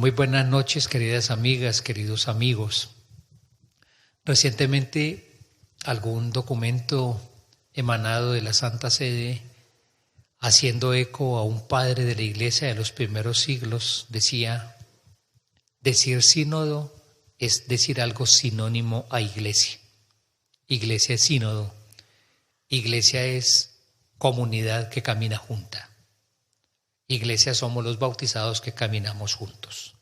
Muy buenas noches, queridas amigas, queridos amigos. Recientemente, algún documento emanado de la Santa Sede, haciendo eco a un padre de la Iglesia de los primeros siglos, decía: decir sínodo es decir algo sinónimo a iglesia. Iglesia es sínodo. Iglesia es comunidad que camina junta. Iglesia somos los bautizados que caminamos juntos.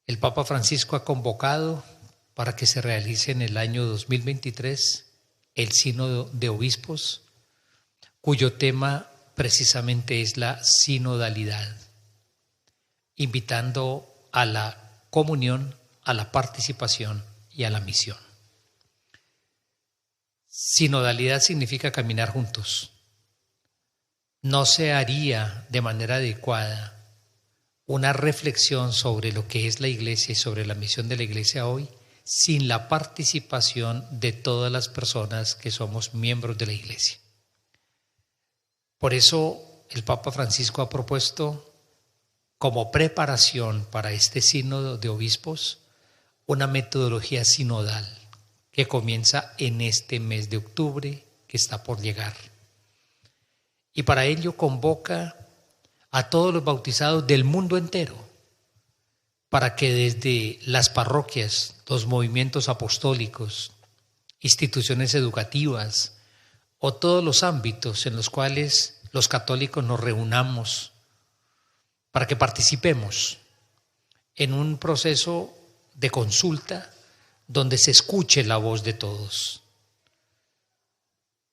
El Papa Francisco ha convocado para que se realice en el año 2023 el Sínodo de Obispos, cuyo tema precisamente es la sinodalidad, invitando a la comunión, a la participación y a la misión. Sinodalidad significa caminar juntos. No se haría de manera adecuada una reflexión sobre lo que es la Iglesia y sobre la misión de la Iglesia hoy sin la participación de todas las personas que somos miembros de la Iglesia. Por eso el Papa Francisco ha propuesto como preparación para este sínodo de obispos una metodología sinodal que comienza en este mes de octubre que está por llegar. Y para ello convoca a todos los bautizados del mundo entero para que desde las parroquias, los movimientos apostólicos, instituciones educativas o todos los ámbitos en los cuales los católicos nos reunamos para que participemos en un proceso de consulta donde se escuche la voz de todos.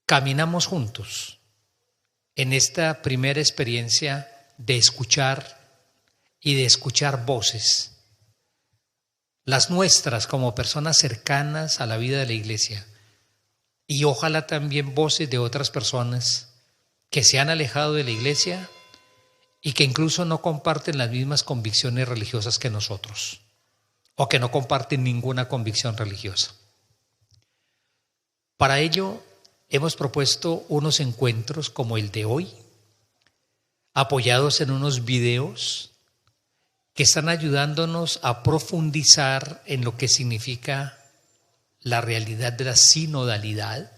Caminamos juntos en esta primera experiencia de escuchar y de escuchar voces, las nuestras como personas cercanas a la vida de la Iglesia, y ojalá también voces de otras personas que se han alejado de la Iglesia y que incluso no comparten las mismas convicciones religiosas que nosotros, o que no comparten ninguna convicción religiosa. Para ello hemos propuesto unos encuentros como el de hoy, apoyados en unos videos que están ayudándonos a profundizar en lo que significa la realidad de la sinodalidad.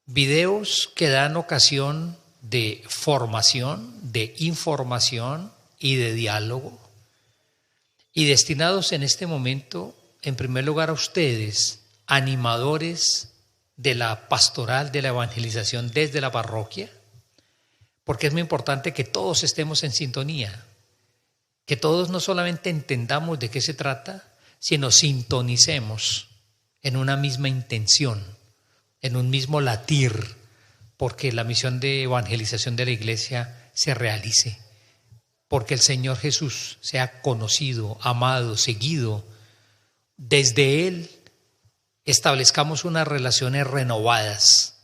Videos que dan ocasión de formación, de información y de diálogo, y destinados en este momento, en primer lugar, a ustedes, animadores de la pastoral, de la evangelización desde la parroquia, porque es muy importante que todos estemos en sintonía, que todos no solamente entendamos de qué se trata, sino sintonicemos en una misma intención, en un mismo latir, porque la misión de evangelización de la Iglesia se realice, porque el Señor Jesús sea conocido, amado, seguido. Desde Él establezcamos unas relaciones renovadas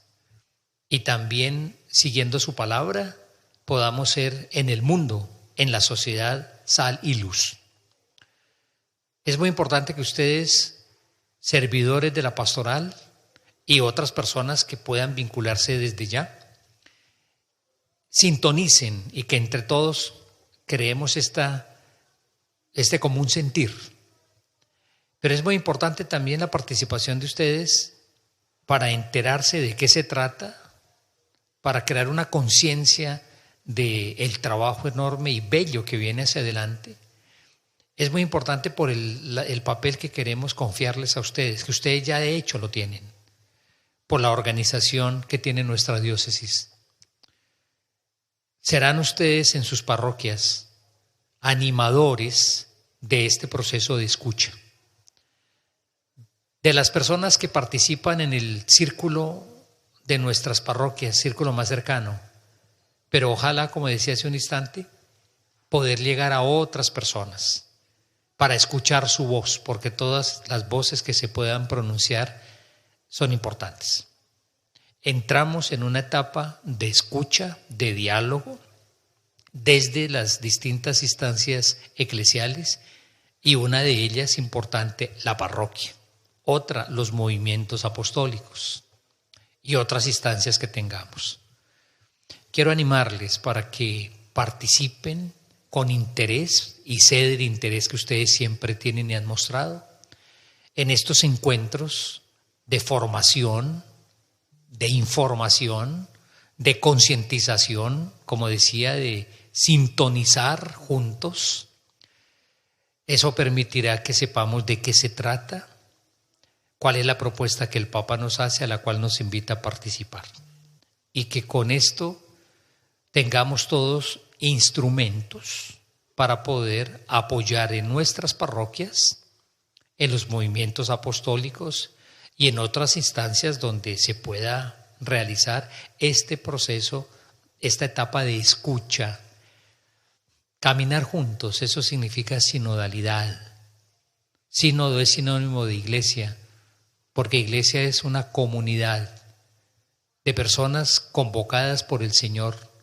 y también, siguiendo su palabra, podamos ser en el mundo, en la sociedad, sal y luz. Es muy importante que ustedes, servidores de la pastoral y otras personas que puedan vincularse desde ya, sintonicen y que entre todos creemos este común sentir. Pero es muy importante también la participación de ustedes para enterarse de qué se trata, para crear una conciencia del trabajo enorme y bello que viene hacia adelante. Es muy importante por el papel que queremos confiarles a ustedes, que ustedes ya de hecho lo tienen, por la organización que tiene nuestra diócesis. Serán ustedes en sus parroquias animadores de este proceso de escucha. De las personas que participan en el círculo de nuestras parroquias, círculo más cercano, pero ojalá, como decía hace un instante, poder llegar a otras personas para escuchar su voz, porque todas las voces que se puedan pronunciar son importantes. Entramos en una etapa de escucha, de diálogo, desde las distintas instancias eclesiales, y una de ellas importante, la parroquia. Otra, los movimientos apostólicos y otras instancias que tengamos. Quiero animarles para que participen con interés y sé del interés que ustedes siempre tienen y han mostrado en estos encuentros de formación, de información, de concientización, como decía, de sintonizar juntos. Eso permitirá que sepamos de qué se trata, cuál es la propuesta que el Papa nos hace, a la cual nos invita a participar. Y que con esto tengamos todos instrumentos para poder apoyar en nuestras parroquias, en los movimientos apostólicos y en otras instancias donde se pueda realizar este proceso, esta etapa de escucha. Caminar juntos, eso significa sinodalidad. Sínodo es sinónimo de iglesia, porque iglesia es una comunidad de personas convocadas por el Señor,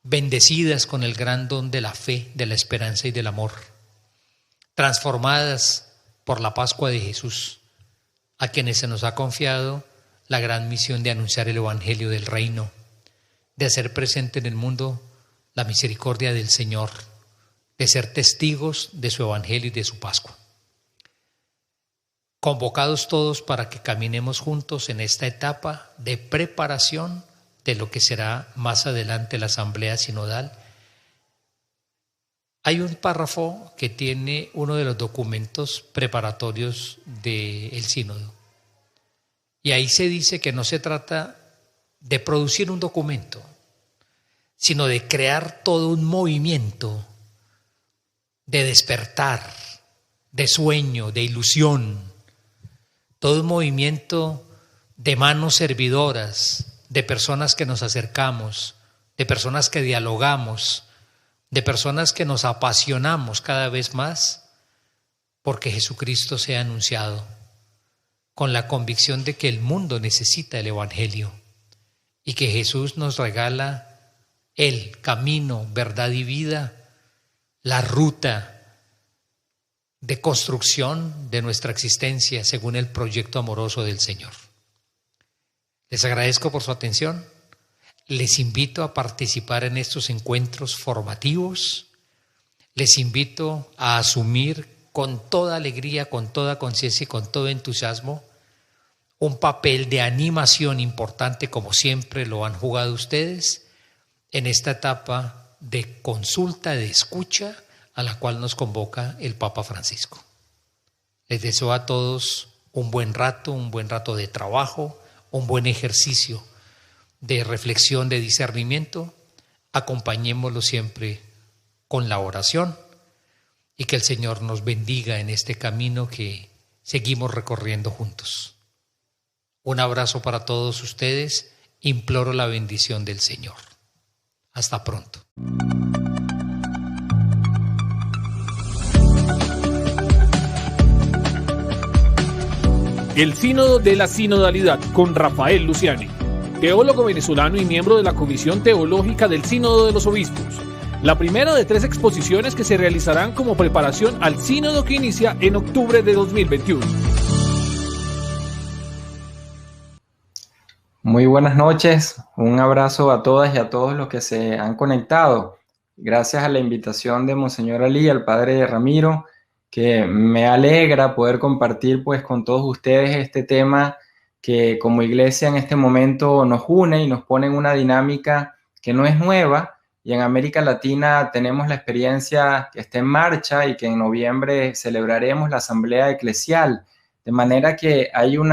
bendecidas con el gran don de la fe, de la esperanza y del amor, transformadas por la Pascua de Jesús, a quienes se nos ha confiado la gran misión de anunciar el Evangelio del Reino, de hacer presente en el mundo la misericordia del Señor, de ser testigos de su Evangelio y de su Pascua. Convocados todos para que caminemos juntos en esta etapa de preparación de lo que será más adelante la Asamblea Sinodal. Hay un párrafo que tiene uno de los documentos preparatorios del Sínodo. Y ahí se dice que no se trata de producir un documento, sino de crear todo un movimiento de despertar, de sueño, de ilusión, todo un movimiento de manos servidoras, de personas que nos acercamos, de personas que dialogamos, de personas que nos apasionamos cada vez más porque Jesucristo sea anunciado, con la convicción de que el mundo necesita el Evangelio y que Jesús nos regala el camino, verdad y vida, la ruta de construcción de nuestra existencia según el proyecto amoroso del Señor. Les agradezco por su atención. Les invito a participar en estos encuentros formativos. Les invito a asumir con toda alegría, con toda conciencia y con todo entusiasmo un papel de animación importante, como siempre lo han jugado ustedes, en esta etapa de consulta, de escucha, a la cual nos convoca el Papa Francisco. Les deseo a todos un buen rato de trabajo, un buen ejercicio de reflexión, de discernimiento. Acompañémoslo siempre con la oración y que el Señor nos bendiga en este camino que seguimos recorriendo juntos. Un abrazo para todos ustedes. Imploro la bendición del Señor. Hasta pronto. El Sínodo de la Sinodalidad con Rafael Luciani, teólogo venezolano y miembro de la Comisión Teológica del Sínodo de los Obispos. La primera de 3 exposiciones que se realizarán como preparación al Sínodo que inicia en octubre de 2021. Muy buenas noches, un abrazo a todas y a todos los que se han conectado. Gracias a la invitación de Monseñor Ali, al Padre Ramiro, que me alegra poder compartir pues con todos ustedes este tema que como iglesia en este momento nos une y nos pone en una dinámica que no es nueva, y en América Latina tenemos la experiencia que está en marcha y que en noviembre celebraremos la Asamblea Eclesial, de manera que hay un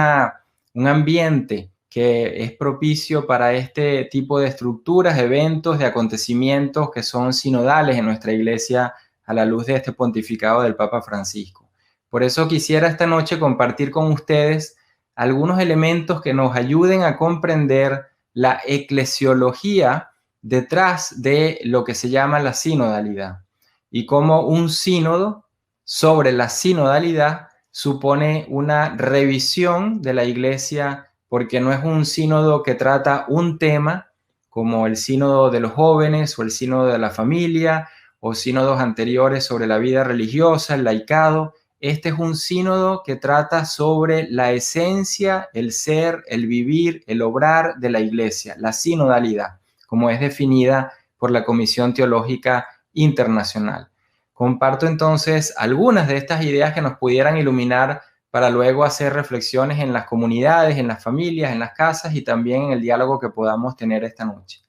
ambiente que es propicio para este tipo de estructuras, eventos, de acontecimientos que son sinodales en nuestra iglesia a la luz de este pontificado del Papa Francisco. Por eso quisiera esta noche compartir con ustedes algunos elementos que nos ayuden a comprender la eclesiología detrás de lo que se llama la sinodalidad y cómo un sínodo sobre la sinodalidad supone una revisión de la iglesia, porque no es un sínodo que trata un tema como el sínodo de los jóvenes o el sínodo de la familia o sínodos anteriores sobre la vida religiosa, el laicado. Este es un sínodo que trata sobre la esencia, el ser, el vivir, el obrar de la iglesia, la sinodalidad, como es definida por la Comisión Teológica Internacional. Comparto entonces algunas de estas ideas que nos pudieran iluminar para luego hacer reflexiones en las comunidades, en las familias, en las casas y también en el diálogo que podamos tener esta noche.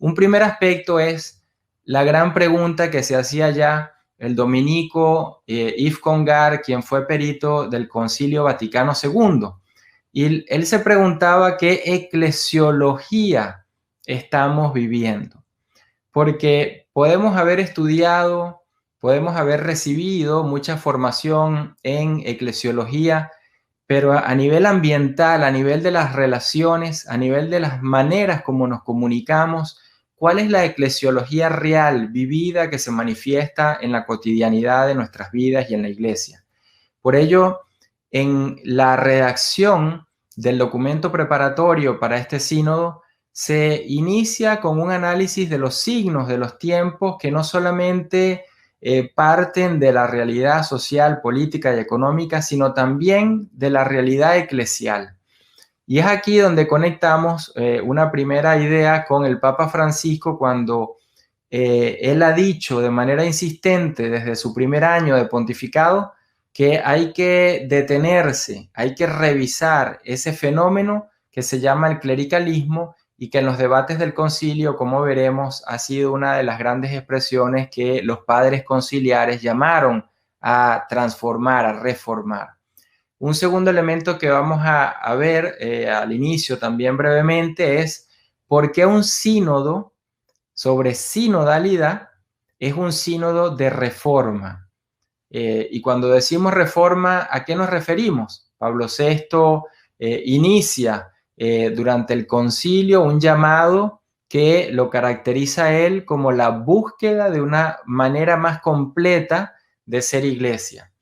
Un primer aspecto es la gran pregunta que se hacía ya el dominico Yves Congar, quien fue perito del Concilio Vaticano II. Y él se preguntaba qué eclesiología estamos viviendo. Porque podemos haber estudiado, podemos haber recibido mucha formación en eclesiología, pero a nivel ambiental, a nivel de las relaciones, a nivel de las maneras como nos comunicamos, ¿cuál es la eclesiología real, vivida, que se manifiesta en la cotidianidad de nuestras vidas y en la iglesia? Por ello, en la redacción del documento preparatorio para este sínodo, se inicia con un análisis de los signos de los tiempos que no solamente parten de la realidad social, política y económica, sino también de la realidad eclesial. Y es aquí donde conectamos una primera idea con el Papa Francisco cuando él ha dicho de manera insistente desde su primer año de pontificado que hay que detenerse, hay que revisar ese fenómeno que se llama el clericalismo y que en los debates del concilio, como veremos, ha sido una de las grandes expresiones que los padres conciliares llamaron a transformar, a reformar. Un segundo elemento que vamos a ver al inicio también brevemente es por qué un sínodo sobre sinodalidad es un sínodo de reforma. Y cuando decimos reforma, ¿a qué nos referimos? Pablo VI inicia durante el concilio un llamado que lo caracteriza a él como la búsqueda de una manera más completa de ser iglesia.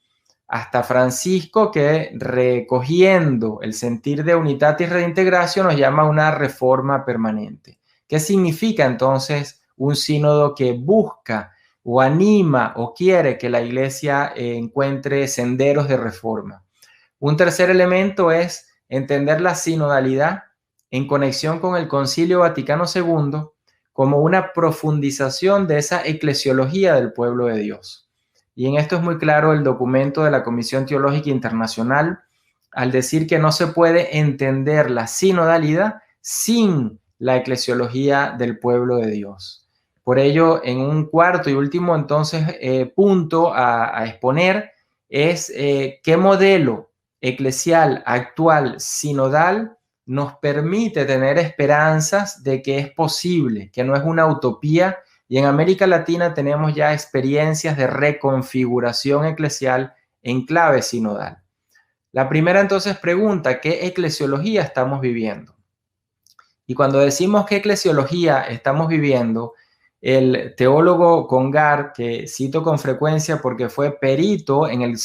Hasta Francisco, que recogiendo el sentir de unitatis reintegratio nos llama una reforma permanente. ¿Qué significa entonces un sínodo que busca o anima o quiere que la iglesia encuentre senderos de reforma? Un tercer elemento es entender la sinodalidad en conexión con el Concilio Vaticano II como una profundización de esa eclesiología del pueblo de Dios. Y en esto es muy claro el documento de la Comisión Teológica Internacional al decir que no se puede entender la sinodalidad sin la eclesiología del pueblo de Dios. Por ello, en un cuarto y último entonces punto a exponer es qué modelo eclesial actual sinodal nos permite tener esperanzas de que es posible, que no es una utopía. Y en América Latina tenemos ya experiencias de reconfiguración eclesial en clave sinodal. La primera entonces pregunta, ¿qué eclesiología estamos viviendo? Y cuando decimos qué eclesiología estamos viviendo, el teólogo Congar, que cito con frecuencia porque fue perito en el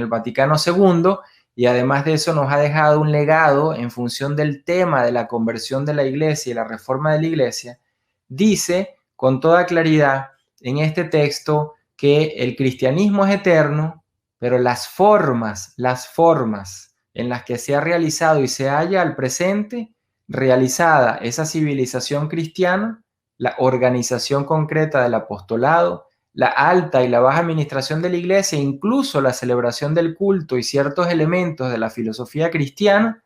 Vaticano II, y además de eso nos ha dejado un legado en función del tema de la conversión de la iglesia y la reforma de la iglesia, dice con toda claridad en este texto que el cristianismo es eterno, pero las formas en las que se ha realizado y se halla al presente realizada esa civilización cristiana, la organización concreta del apostolado, la alta y la baja administración de la iglesia, incluso la celebración del culto y ciertos elementos de la filosofía cristiana,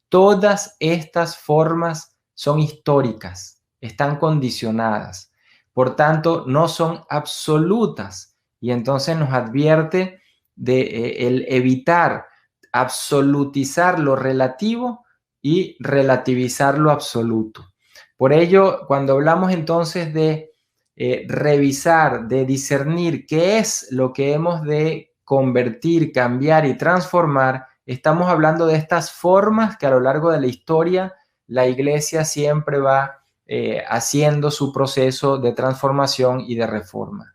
todas estas formas son históricas, están condicionadas, por tanto no son absolutas, y entonces nos advierte de el evitar absolutizar lo relativo y relativizar lo absoluto. Por ello, cuando hablamos entonces de revisar, de discernir qué es lo que hemos de convertir, cambiar y transformar, estamos hablando de estas formas que a lo largo de la historia la iglesia siempre va haciendo su proceso de transformación y de reforma.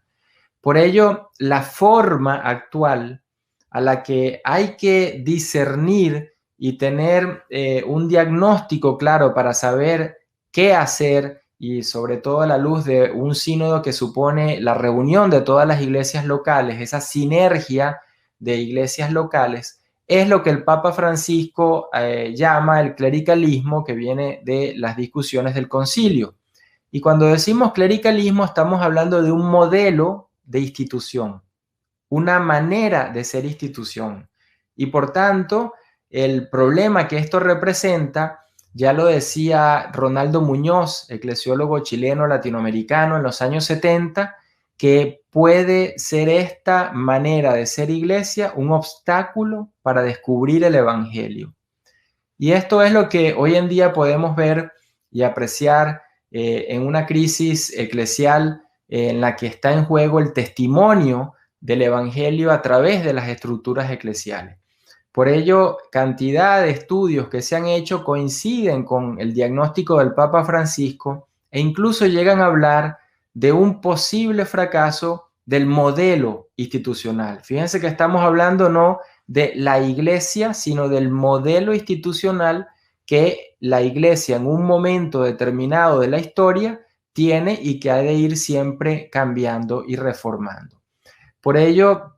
Por ello, la forma actual a la que hay que discernir y tener un diagnóstico claro para saber qué hacer, y sobre todo a la luz de un sínodo que supone la reunión de todas las iglesias locales, esa sinergia de iglesias locales, es lo que el Papa Francisco llama el clericalismo, que viene de las discusiones del concilio. Y cuando decimos clericalismo, estamos hablando de un modelo de institución, una manera de ser institución. Y por tanto, el problema que esto representa, ya lo decía Ronaldo Muñoz, eclesiólogo chileno latinoamericano en los años 70, que puede ser esta manera de ser iglesia un obstáculo para descubrir el evangelio. Y esto es lo que hoy en día podemos ver y apreciar en una crisis eclesial en la que está en juego el testimonio del evangelio a través de las estructuras eclesiales. Por ello, cantidad de estudios que se han hecho coinciden con el diagnóstico del Papa Francisco e incluso llegan a hablar de un posible fracaso del modelo institucional. Fíjense que estamos hablando no de la iglesia, sino del modelo institucional que la iglesia en un momento determinado de la historia tiene y que ha de ir siempre cambiando y reformando. Por ello,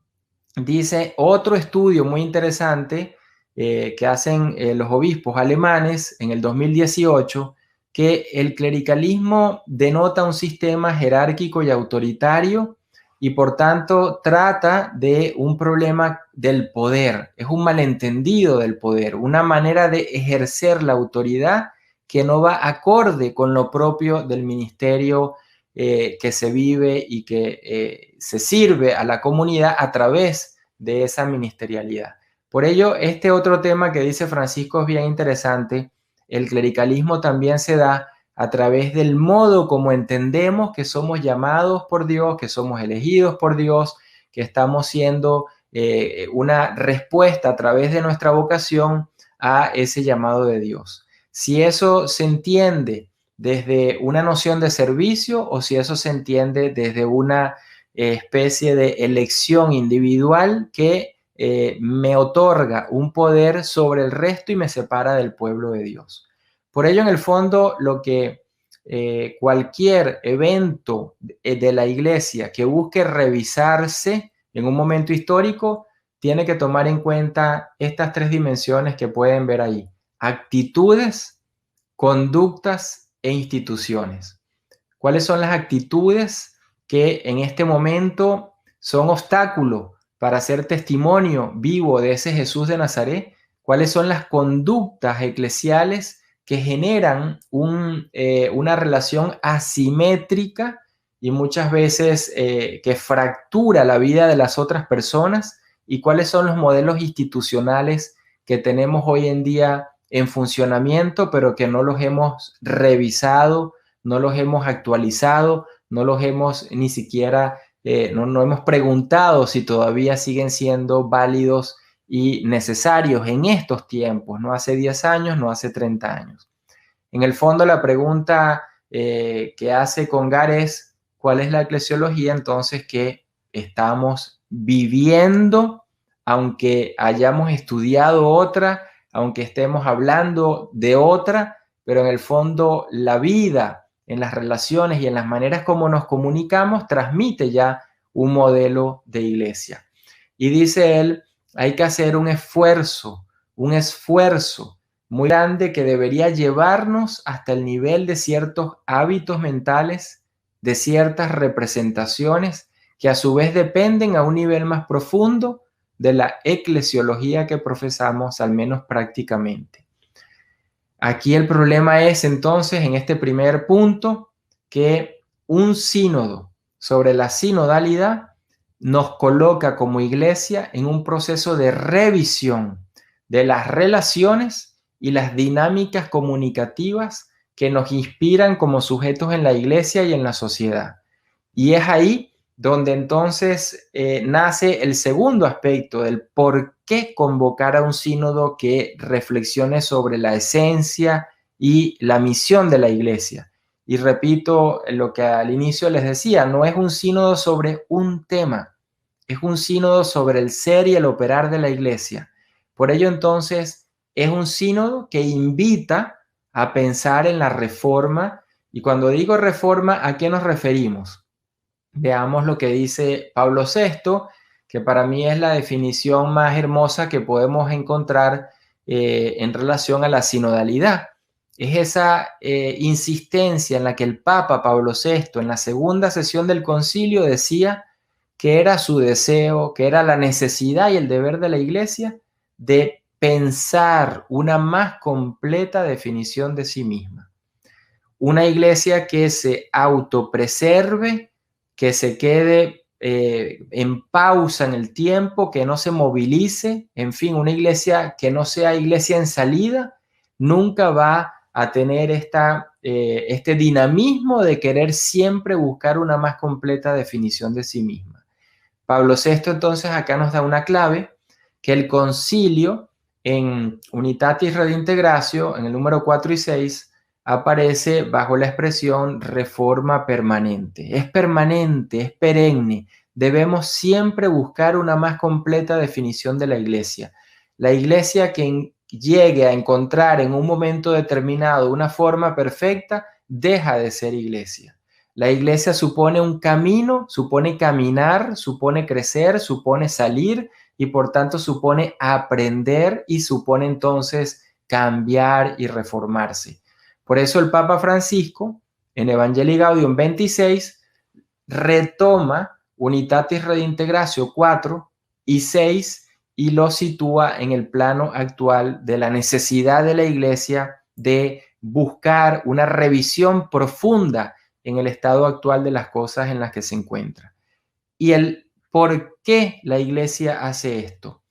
dice otro estudio muy interesante que hacen los obispos alemanes en el 2018, que el clericalismo denota un sistema jerárquico y autoritario y por tanto trata de un problema del poder, es un malentendido del poder, una manera de ejercer la autoridad que no va acorde con lo propio del ministerio que se vive y que se sirve a la comunidad a través de esa ministerialidad. Por ello, este otro tema que dice Francisco es bien interesante. El clericalismo también se da a través del modo como entendemos que somos llamados por Dios, que somos elegidos por Dios, que estamos siendo una respuesta a través de nuestra vocación a ese llamado de Dios. Si eso se entiende desde una noción de servicio o si eso se entiende desde una especie de elección individual que me otorga un poder sobre el resto y me separa del pueblo de Dios. Por ello, en el fondo, lo que cualquier evento de la iglesia que busque revisarse en un momento histórico tiene que tomar en cuenta estas tres dimensiones que pueden ver ahí: actitudes, conductas e instituciones. ¿Cuáles son las actitudes que en este momento son obstáculo para ser testimonio vivo de ese Jesús de Nazaret? ¿Cuáles son las conductas eclesiales que generan una relación asimétrica y muchas veces que fractura la vida de las otras personas? ¿Y cuáles son los modelos institucionales que tenemos hoy en día en funcionamiento, pero que no los hemos revisado, no los hemos actualizado, no los hemos ni siquiera, no hemos preguntado si todavía siguen siendo válidos y necesarios en estos tiempos, no hace 10 años, no hace 30 años? En el fondo, la pregunta que hace Congar es: ¿cuál es la eclesiología entonces que estamos viviendo, aunque hayamos estudiado otra, aunque estemos hablando de otra, pero en el fondo la vida en las relaciones y en las maneras como nos comunicamos transmite ya un modelo de iglesia? Y dice él, hay que hacer un esfuerzo muy grande que debería llevarnos hasta el nivel de ciertos hábitos mentales, de ciertas representaciones que a su vez dependen a un nivel más profundo de la eclesiología que profesamos, al menos prácticamente. Aquí el problema es entonces, en este primer punto, que un sínodo sobre la sinodalidad nos coloca como iglesia en un proceso de revisión de las relaciones y las dinámicas comunicativas que nos inspiran como sujetos en la iglesia y en la sociedad. Y es ahí donde entonces nace el segundo aspecto del por qué convocar a un sínodo que reflexione sobre la esencia y la misión de la iglesia. Y repito lo que al inicio les decía, no es un sínodo sobre un tema, es un sínodo sobre el ser y el operar de la iglesia. Por ello entonces es un sínodo que invita a pensar en la reforma. Y cuando digo reforma, ¿a qué nos referimos? Veamos lo que dice Pablo VI, que para mí es la definición más hermosa que podemos encontrar en relación a la sinodalidad. es esa insistencia en la que el Papa Pablo VI, en la segunda sesión del concilio, decía que era su deseo, que era la necesidad y el deber de la Iglesia de pensar una más completa definición de sí misma. Una Iglesia que se autopreserve, que se quede en pausa en el tiempo, que no se movilice, en fin, una Iglesia que no sea iglesia en salida, nunca va a tener este dinamismo de querer siempre buscar una más completa definición de sí misma. Pablo VI entonces acá nos da una clave, que el concilio en Unitatis Redintegratio, en el número 4 y 6, aparece bajo la expresión reforma permanente. Es permanente, es perenne. Debemos siempre buscar una más completa definición de la Iglesia. La Iglesia que llegue a encontrar en un momento determinado una forma perfecta, deja de ser Iglesia. La Iglesia supone un camino, supone caminar, supone crecer, supone salir y por tanto supone aprender y supone entonces cambiar y reformarse. Por eso el Papa Francisco en Evangelii Gaudium 26 retoma Unitatis Redintegratio 4 y 6 y lo sitúa en el plano actual de la necesidad de la Iglesia de buscar una revisión profunda en el estado actual de las cosas en las que se encuentra. Y el por qué la Iglesia hace esto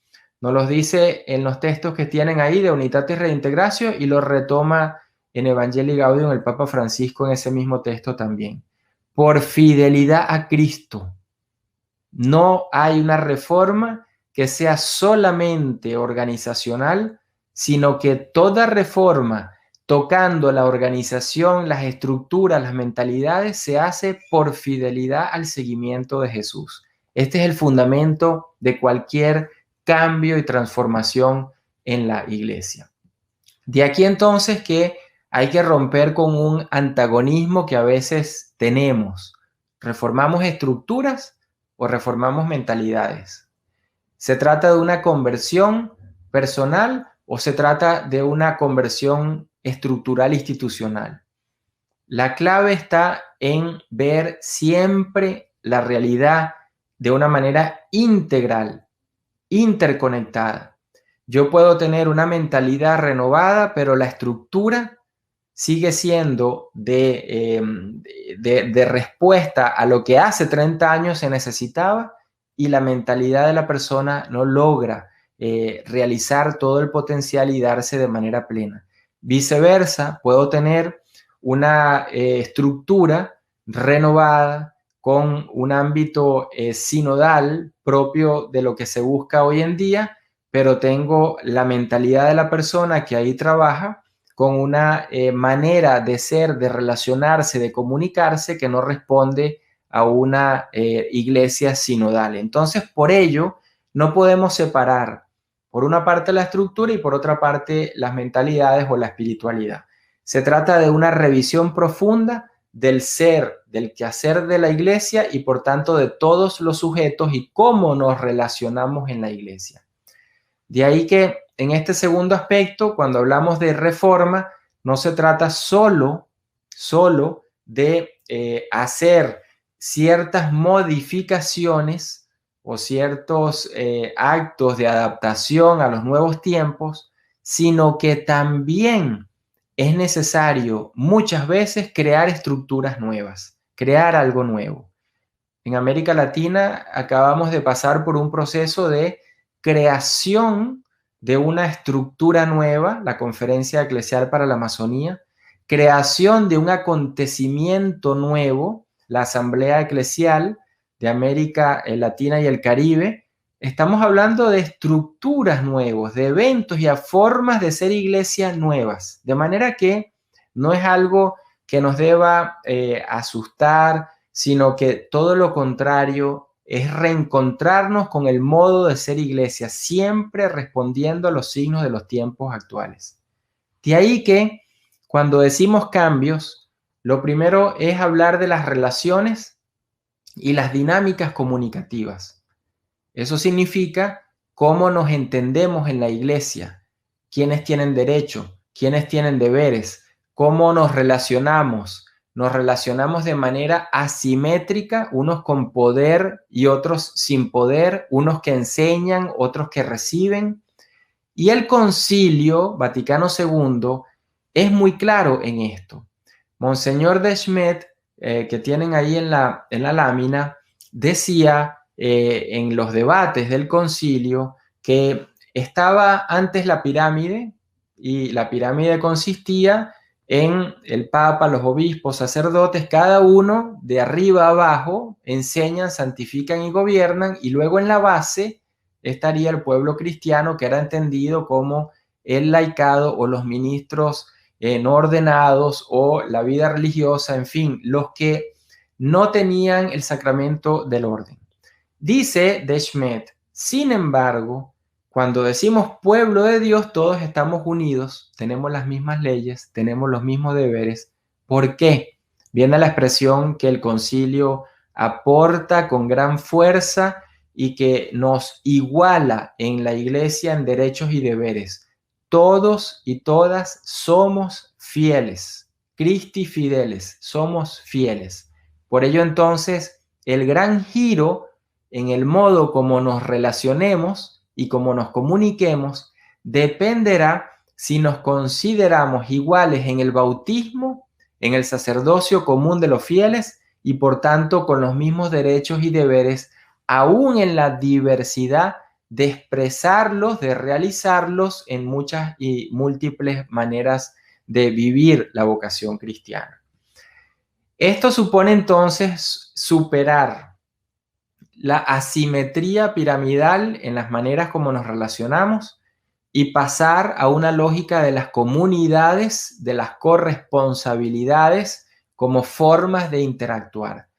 nos lo dice en los textos que tienen ahí de Unitatis Redintegratio y lo retoma en Evangelii Gaudium el Papa Francisco en ese mismo texto también. Por fidelidad a Cristo. No hay una reforma que sea solamente organizacional, sino que toda reforma tocando la organización, las estructuras, las mentalidades, se hace por fidelidad al seguimiento de Jesús. Este es el fundamento de cualquier cambio y transformación en la Iglesia. De aquí entonces que hay que romper con un antagonismo que a veces tenemos. ¿Reformamos estructuras o reformamos mentalidades? ¿Se trata de una conversión personal o se trata de una conversión estructural institucional? La clave está en ver siempre la realidad de una manera integral, interconectada. Yo puedo tener una mentalidad renovada, pero la estructura sigue siendo de respuesta a lo que hace 30 años se necesitaba y la mentalidad de la persona no logra realizar todo el potencial y darse de manera plena. Viceversa, puedo tener una estructura renovada con un ámbito sinodal propio de lo que se busca hoy en día, pero tengo la mentalidad de la persona que ahí trabaja con una manera de ser, de relacionarse, de comunicarse que no responde a una iglesia sinodal. Entonces, por ello, no podemos separar por una parte la estructura y por otra parte las mentalidades o la espiritualidad. Se trata de una revisión profunda del ser, del quehacer de la iglesia y por tanto de todos los sujetos y cómo nos relacionamos en la iglesia. De ahí que en este segundo aspecto, cuando hablamos de reforma, no se trata solo de hacer ciertas modificaciones o ciertos actos de adaptación a los nuevos tiempos, sino que también es necesario muchas veces crear estructuras nuevas, crear algo nuevo. En América Latina acabamos de pasar por un proceso de creación de una estructura nueva, la Conferencia Eclesial para la Amazonía, creación de un acontecimiento nuevo, la Asamblea Eclesial de América Latina y el Caribe. Estamos hablando de estructuras nuevas, de eventos y a formas de ser iglesia nuevas, de manera que no es algo que nos deba asustar, sino que todo lo contrario es reencontrarnos con el modo de ser iglesia, siempre respondiendo a los signos de los tiempos actuales. De ahí que cuando decimos cambios, lo primero es hablar de las relaciones y las dinámicas comunicativas. Eso significa cómo nos entendemos en la iglesia, quiénes tienen derecho, quiénes tienen deberes, cómo nos relacionamos. Nos relacionamos de manera asimétrica, unos con poder y otros sin poder, unos que enseñan, otros que reciben. Y el Concilio Vaticano II es muy claro en esto. Monseñor Desmet, que tienen ahí en la lámina, decía en los debates del concilio que estaba antes la pirámide, y la pirámide consistía en el Papa, los obispos, sacerdotes, cada uno de arriba a abajo enseñan, santifican y gobiernan, y luego en la base estaría el pueblo cristiano, que era entendido como el laicado o los ministros no ordenados o la vida religiosa, en fin, los que no tenían el sacramento del orden. Dice Desmet, sin embargo, cuando decimos pueblo de Dios, todos estamos unidos, tenemos las mismas leyes, tenemos los mismos deberes. ¿Por qué? Viene la expresión que el concilio aporta con gran fuerza y que nos iguala en la iglesia en derechos y deberes. Todos y todas somos fieles, Christi fideles, somos fieles. Por ello entonces, el gran giro en el modo como nos relacionemos y como nos comuniquemos dependerá si nos consideramos iguales en el bautismo, en el sacerdocio común de los fieles y por tanto con los mismos derechos y deberes, aún en la diversidad de expresarlos, de realizarlos en muchas y múltiples maneras de vivir la vocación cristiana. Esto supone entonces superar la asimetría piramidal en las maneras como nos relacionamos y pasar a una lógica de las comunidades, de las corresponsabilidades como formas de interactuar.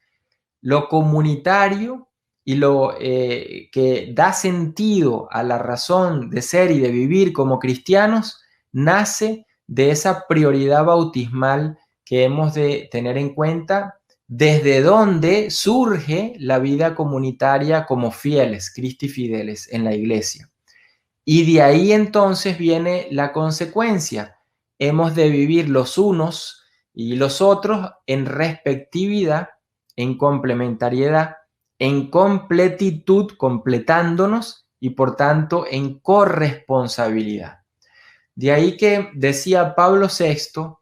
Lo comunitario y lo que da sentido a la razón de ser y de vivir como cristianos nace de esa prioridad bautismal que hemos de tener en cuenta, desde donde surge la vida comunitaria como fieles, Christi fideles, en la iglesia. Y de ahí entonces viene la consecuencia. Hemos de vivir los unos y los otros en respectividad, en complementariedad, en completitud, completándonos y por tanto en corresponsabilidad. De ahí que decía Pablo VI,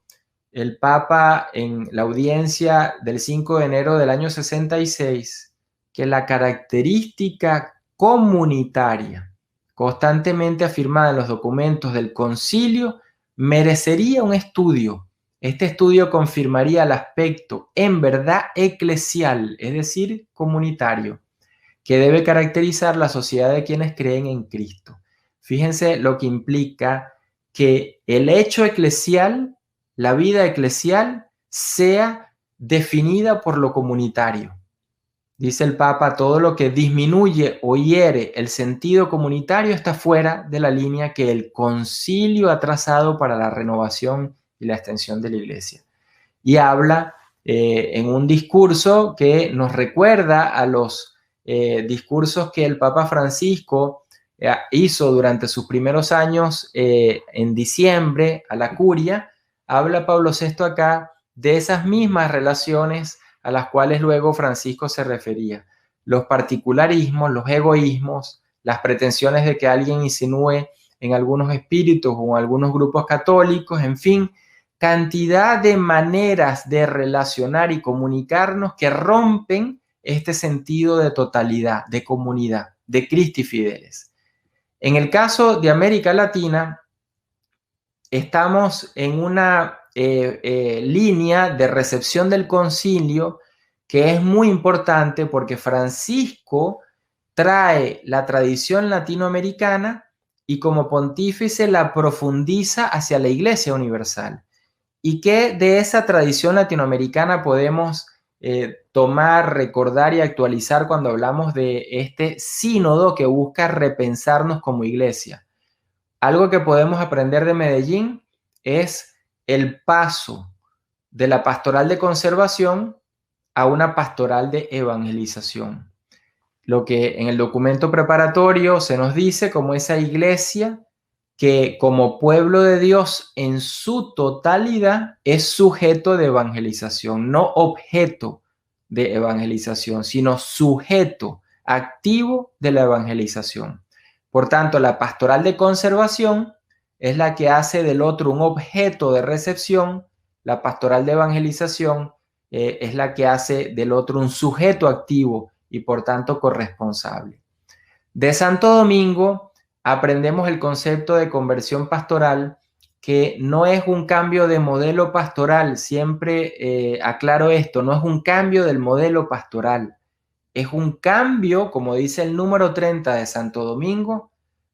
el Papa en la audiencia del 5 de enero del año 66, que la característica comunitaria constantemente afirmada en los documentos del concilio merecería un estudio. Este estudio confirmaría el aspecto en verdad eclesial, es decir, comunitario, que debe caracterizar la sociedad de quienes creen en Cristo. Fíjense lo que implica que el hecho eclesial, la vida eclesial, sea definida por lo comunitario. Dice el Papa, todo lo que disminuye o hiere el sentido comunitario está fuera de la línea que el concilio ha trazado para la renovación y la extensión de la iglesia. Y habla en un discurso que nos recuerda a los discursos que el Papa Francisco hizo durante sus primeros años en diciembre a la curia. Habla Pablo VI acá de esas mismas relaciones a las cuales luego Francisco se refería. Los particularismos, los egoísmos, las pretensiones de que alguien insinúe en algunos espíritus o en algunos grupos católicos, en fin, cantidad de maneras de relacionar y comunicarnos que rompen este sentido de totalidad, de comunidad, de Christi fideles. En el caso de América Latina, estamos en una línea de recepción del concilio que es muy importante porque Francisco trae la tradición latinoamericana y como pontífice la profundiza hacia la Iglesia Universal. ¿Y qué de esa tradición latinoamericana podemos tomar, recordar y actualizar cuando hablamos de este sínodo que busca repensarnos como iglesia? Algo que podemos aprender de Medellín es el paso de la pastoral de conservación a una pastoral de evangelización. Lo que en el documento preparatorio se nos dice como esa iglesia que como pueblo de Dios en su totalidad es sujeto de evangelización, no objeto de evangelización, sino sujeto activo de la evangelización. Por tanto, la pastoral de conservación es la que hace del otro un objeto de recepción, la pastoral de evangelización es la que hace del otro un sujeto activo y por tanto corresponsable. De Santo Domingo aprendemos el concepto de conversión pastoral, que no es un cambio de modelo pastoral, siempre aclaro esto, no es un cambio del modelo pastoral, es un cambio, como dice el número 30 de Santo Domingo,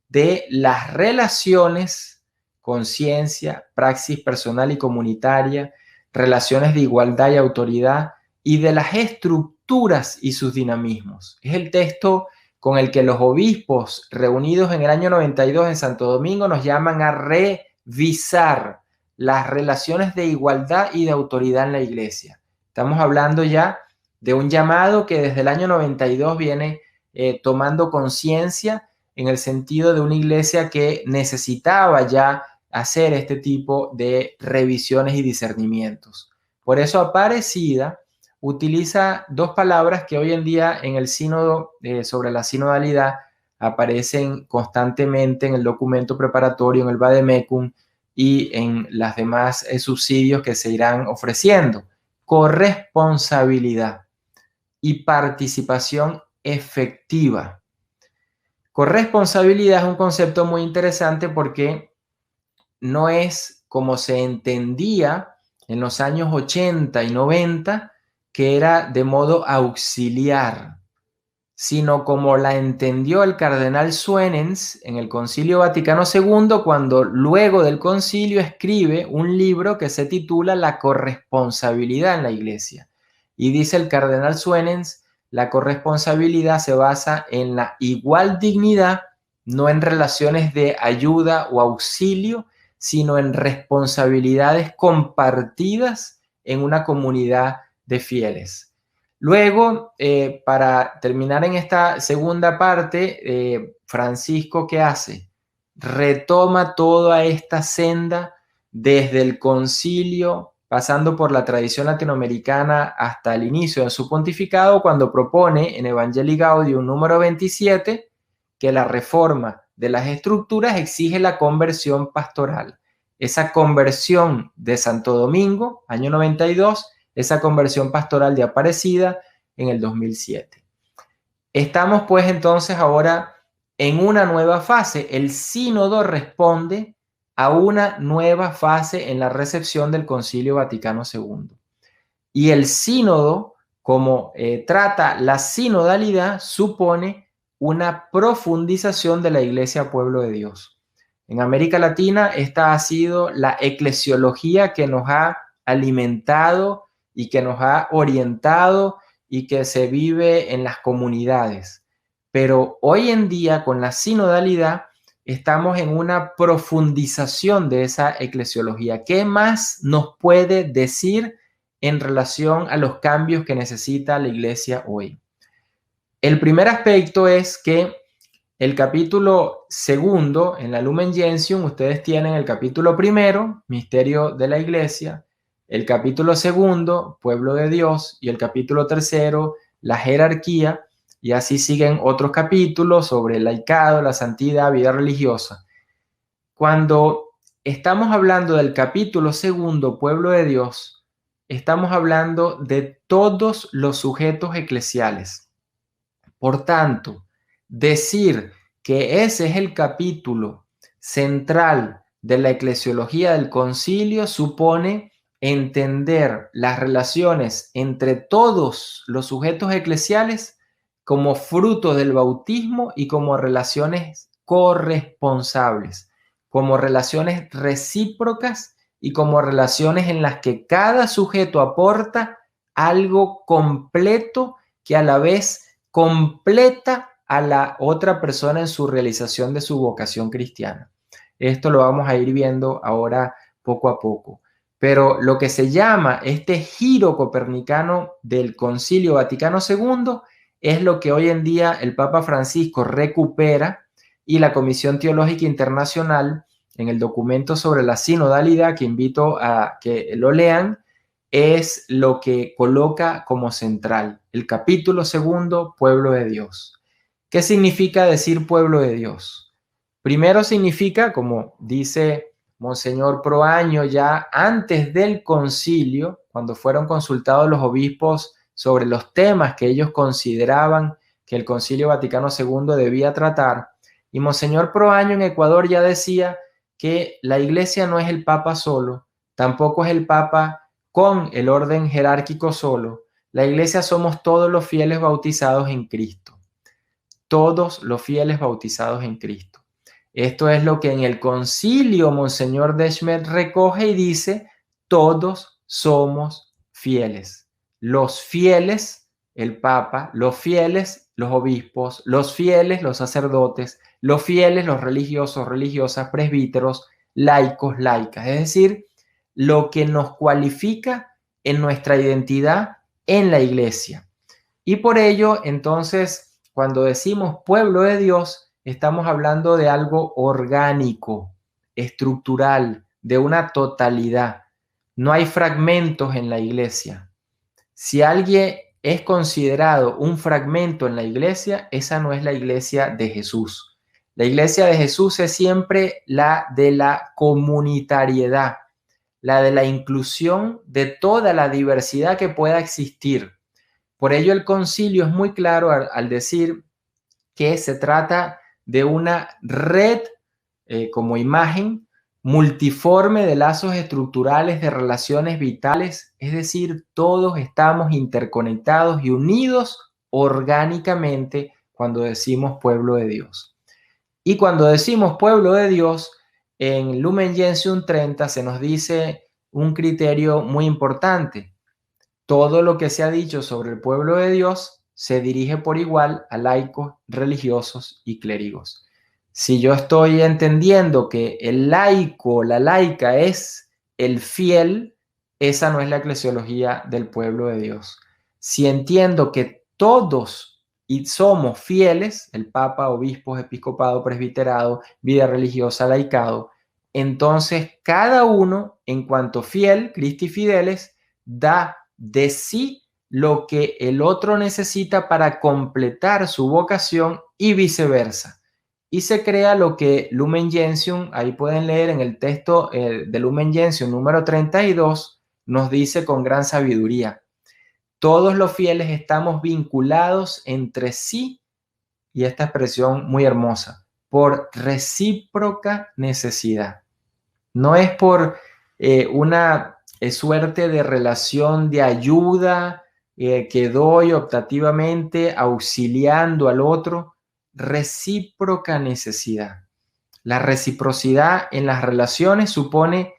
de las relaciones, conciencia, praxis personal y comunitaria, relaciones de igualdad y autoridad, y de las estructuras y sus dinamismos. Es el texto con el que los obispos reunidos en el año 92 en Santo Domingo nos llaman a revisar las relaciones de igualdad y de autoridad en la iglesia. Estamos hablando ya de un llamado que desde el año 92 viene tomando conciencia en el sentido de una iglesia que necesitaba ya hacer este tipo de revisiones y discernimientos. Por eso Aparecida utiliza dos palabras que hoy en día en el sínodo sobre la sinodalidad aparecen constantemente en el documento preparatorio, en el Vademecum y en las demás subsidios que se irán ofreciendo. Corresponsabilidad y participación efectiva. Corresponsabilidad es un concepto muy interesante porque no es como se entendía en los años 80 y 90, que era de modo auxiliar, sino como la entendió el cardenal Suenens en el Concilio Vaticano II, cuando luego del concilio escribe un libro que se titula La corresponsabilidad en la Iglesia. Y dice el cardenal Suenens, la corresponsabilidad se basa en la igual dignidad, no en relaciones de ayuda o auxilio, sino en responsabilidades compartidas en una comunidad de fieles. Luego, para terminar en esta segunda parte, Francisco, ¿qué hace? Retoma toda esta senda desde el concilio, pasando por la tradición latinoamericana hasta el inicio de su pontificado, cuando propone en Evangelii Gaudium número 27 que la reforma de las estructuras exige la conversión pastoral. Esa conversión de Santo Domingo, año 92, esa conversión pastoral de Aparecida en el 2007. Estamos pues entonces ahora en una nueva fase. El sínodo responde a una nueva fase en la recepción del Concilio Vaticano II. Y el sínodo, como trata la sinodalidad, supone una profundización de la Iglesia Pueblo de Dios. En América Latina, esta ha sido la eclesiología que nos ha alimentado y que nos ha orientado y que se vive en las comunidades. Pero hoy en día, con la sinodalidad, estamos en una profundización de esa eclesiología. ¿Qué más nos puede decir en relación a los cambios que necesita la iglesia hoy? El primer aspecto es que el capítulo segundo, en la Lumen Gentium, ustedes tienen el capítulo primero, Misterio de la Iglesia, el capítulo segundo, Pueblo de Dios, y el capítulo tercero, la jerarquía, y así siguen otros capítulos sobre el laicado, la santidad, vida religiosa. Cuando estamos hablando del capítulo segundo, Pueblo de Dios, estamos hablando de todos los sujetos eclesiales. Por tanto, decir que ese es el capítulo central de la eclesiología del concilio supone entender las relaciones entre todos los sujetos eclesiales como fruto del bautismo y como relaciones corresponsables, como relaciones recíprocas y como relaciones en las que cada sujeto aporta algo completo que a la vez completa a la otra persona en su realización de su vocación cristiana. Esto lo vamos a ir viendo ahora poco a poco. Pero lo que se llama este giro copernicano del Concilio Vaticano II es lo que hoy en día el Papa Francisco recupera y la Comisión Teológica Internacional en el documento sobre la sinodalidad, que invito a que lo lean, es lo que coloca como central. El capítulo 2, pueblo de Dios. ¿Qué significa decir pueblo de Dios? Primero significa, como dice Monseñor Proaño, ya antes del concilio, cuando fueron consultados los obispos sobre los temas que ellos consideraban que el Concilio Vaticano II debía tratar, y Monseñor Proaño en Ecuador ya decía que la Iglesia no es el Papa solo, tampoco es el Papa con el orden jerárquico solo. La Iglesia somos todos los fieles bautizados en Cristo. Todos los fieles bautizados en Cristo. Esto es lo que en el concilio Monseñor Desmet recoge y dice: todos somos fieles. Los fieles, el Papa, los fieles, los obispos, los fieles, los sacerdotes, los fieles, los religiosos, religiosas, presbíteros, laicos, laicas. Es decir, lo que nos cualifica en nuestra identidad en la Iglesia. Y por ello, entonces, cuando decimos pueblo de Dios, estamos hablando de algo orgánico, estructural, de una totalidad. No hay fragmentos en la Iglesia. Si alguien es considerado un fragmento en la Iglesia, esa no es la Iglesia de Jesús. La Iglesia de Jesús es siempre la de la comunitariedad, la de la inclusión de toda la diversidad que pueda existir. Por ello el concilio es muy claro al decir que se trata de una red como imagen multiforme de lazos estructurales, de relaciones vitales, es decir, todos estamos interconectados y unidos orgánicamente cuando decimos pueblo de Dios. Y cuando decimos pueblo de Dios, en Lumen Gentium 30 se nos dice un criterio muy importante. Todo lo que se ha dicho sobre el pueblo de Dios se dirige por igual a laicos, religiosos y clérigos. Si yo estoy entendiendo que el laico, la laica es el fiel, esa no es la eclesiología del pueblo de Dios. Si entiendo que todos y somos fieles, el Papa, obispos, episcopado, presbiterado, vida religiosa, laicado, entonces cada uno, en cuanto fiel, Christi Fideles, da de sí lo que el otro necesita para completar su vocación y viceversa. Y se crea lo que Lumen Gentium, ahí pueden leer en el texto de Lumen Gentium número 32, nos dice con gran sabiduría. Todos los fieles estamos vinculados entre sí, y esta expresión muy hermosa, por recíproca necesidad. No es por una suerte de relación de ayuda que doy optativamente auxiliando al otro, recíproca necesidad. La reciprocidad en las relaciones supone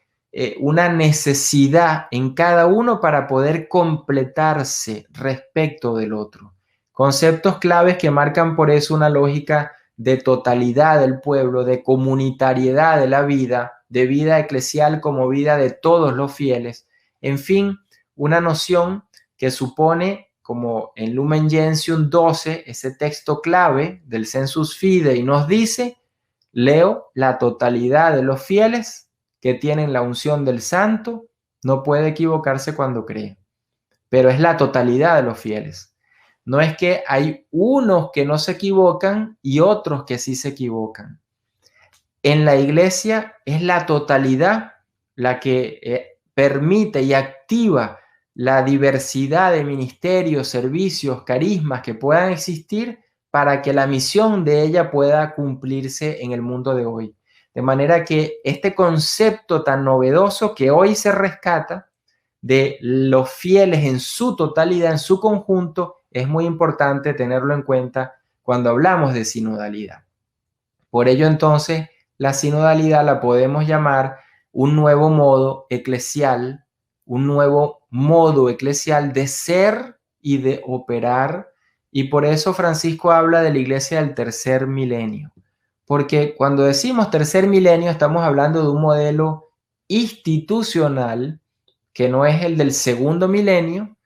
una necesidad en cada uno para poder completarse respecto del otro. Conceptos claves que marcan por eso una lógica de totalidad del pueblo, de comunitariedad de la vida, de vida eclesial como vida de todos los fieles. En fin, una noción que supone, como en Lumen Gentium 12, ese texto clave del Sensus Fidei nos dice, leo, la totalidad de los fieles que tienen la unción del santo no puede equivocarse cuando cree, pero es la totalidad de los fieles. No es que hay unos que no se equivocan y otros que sí se equivocan. En la Iglesia es la totalidad la que permite y activa la diversidad de ministerios, servicios, carismas que puedan existir para que la misión de ella pueda cumplirse en el mundo de hoy. De manera que este concepto tan novedoso que hoy se rescata de los fieles en su totalidad, en su conjunto, es muy importante tenerlo en cuenta cuando hablamos de sinodalidad. Por ello, entonces, la sinodalidad la podemos llamar un nuevo modo eclesial, un nuevo modo eclesial de ser y de operar. Y por eso Francisco habla de la iglesia del tercer milenio. Porque cuando decimos tercer milenio estamos hablando de un modelo institucional que no es el del segundo milenio,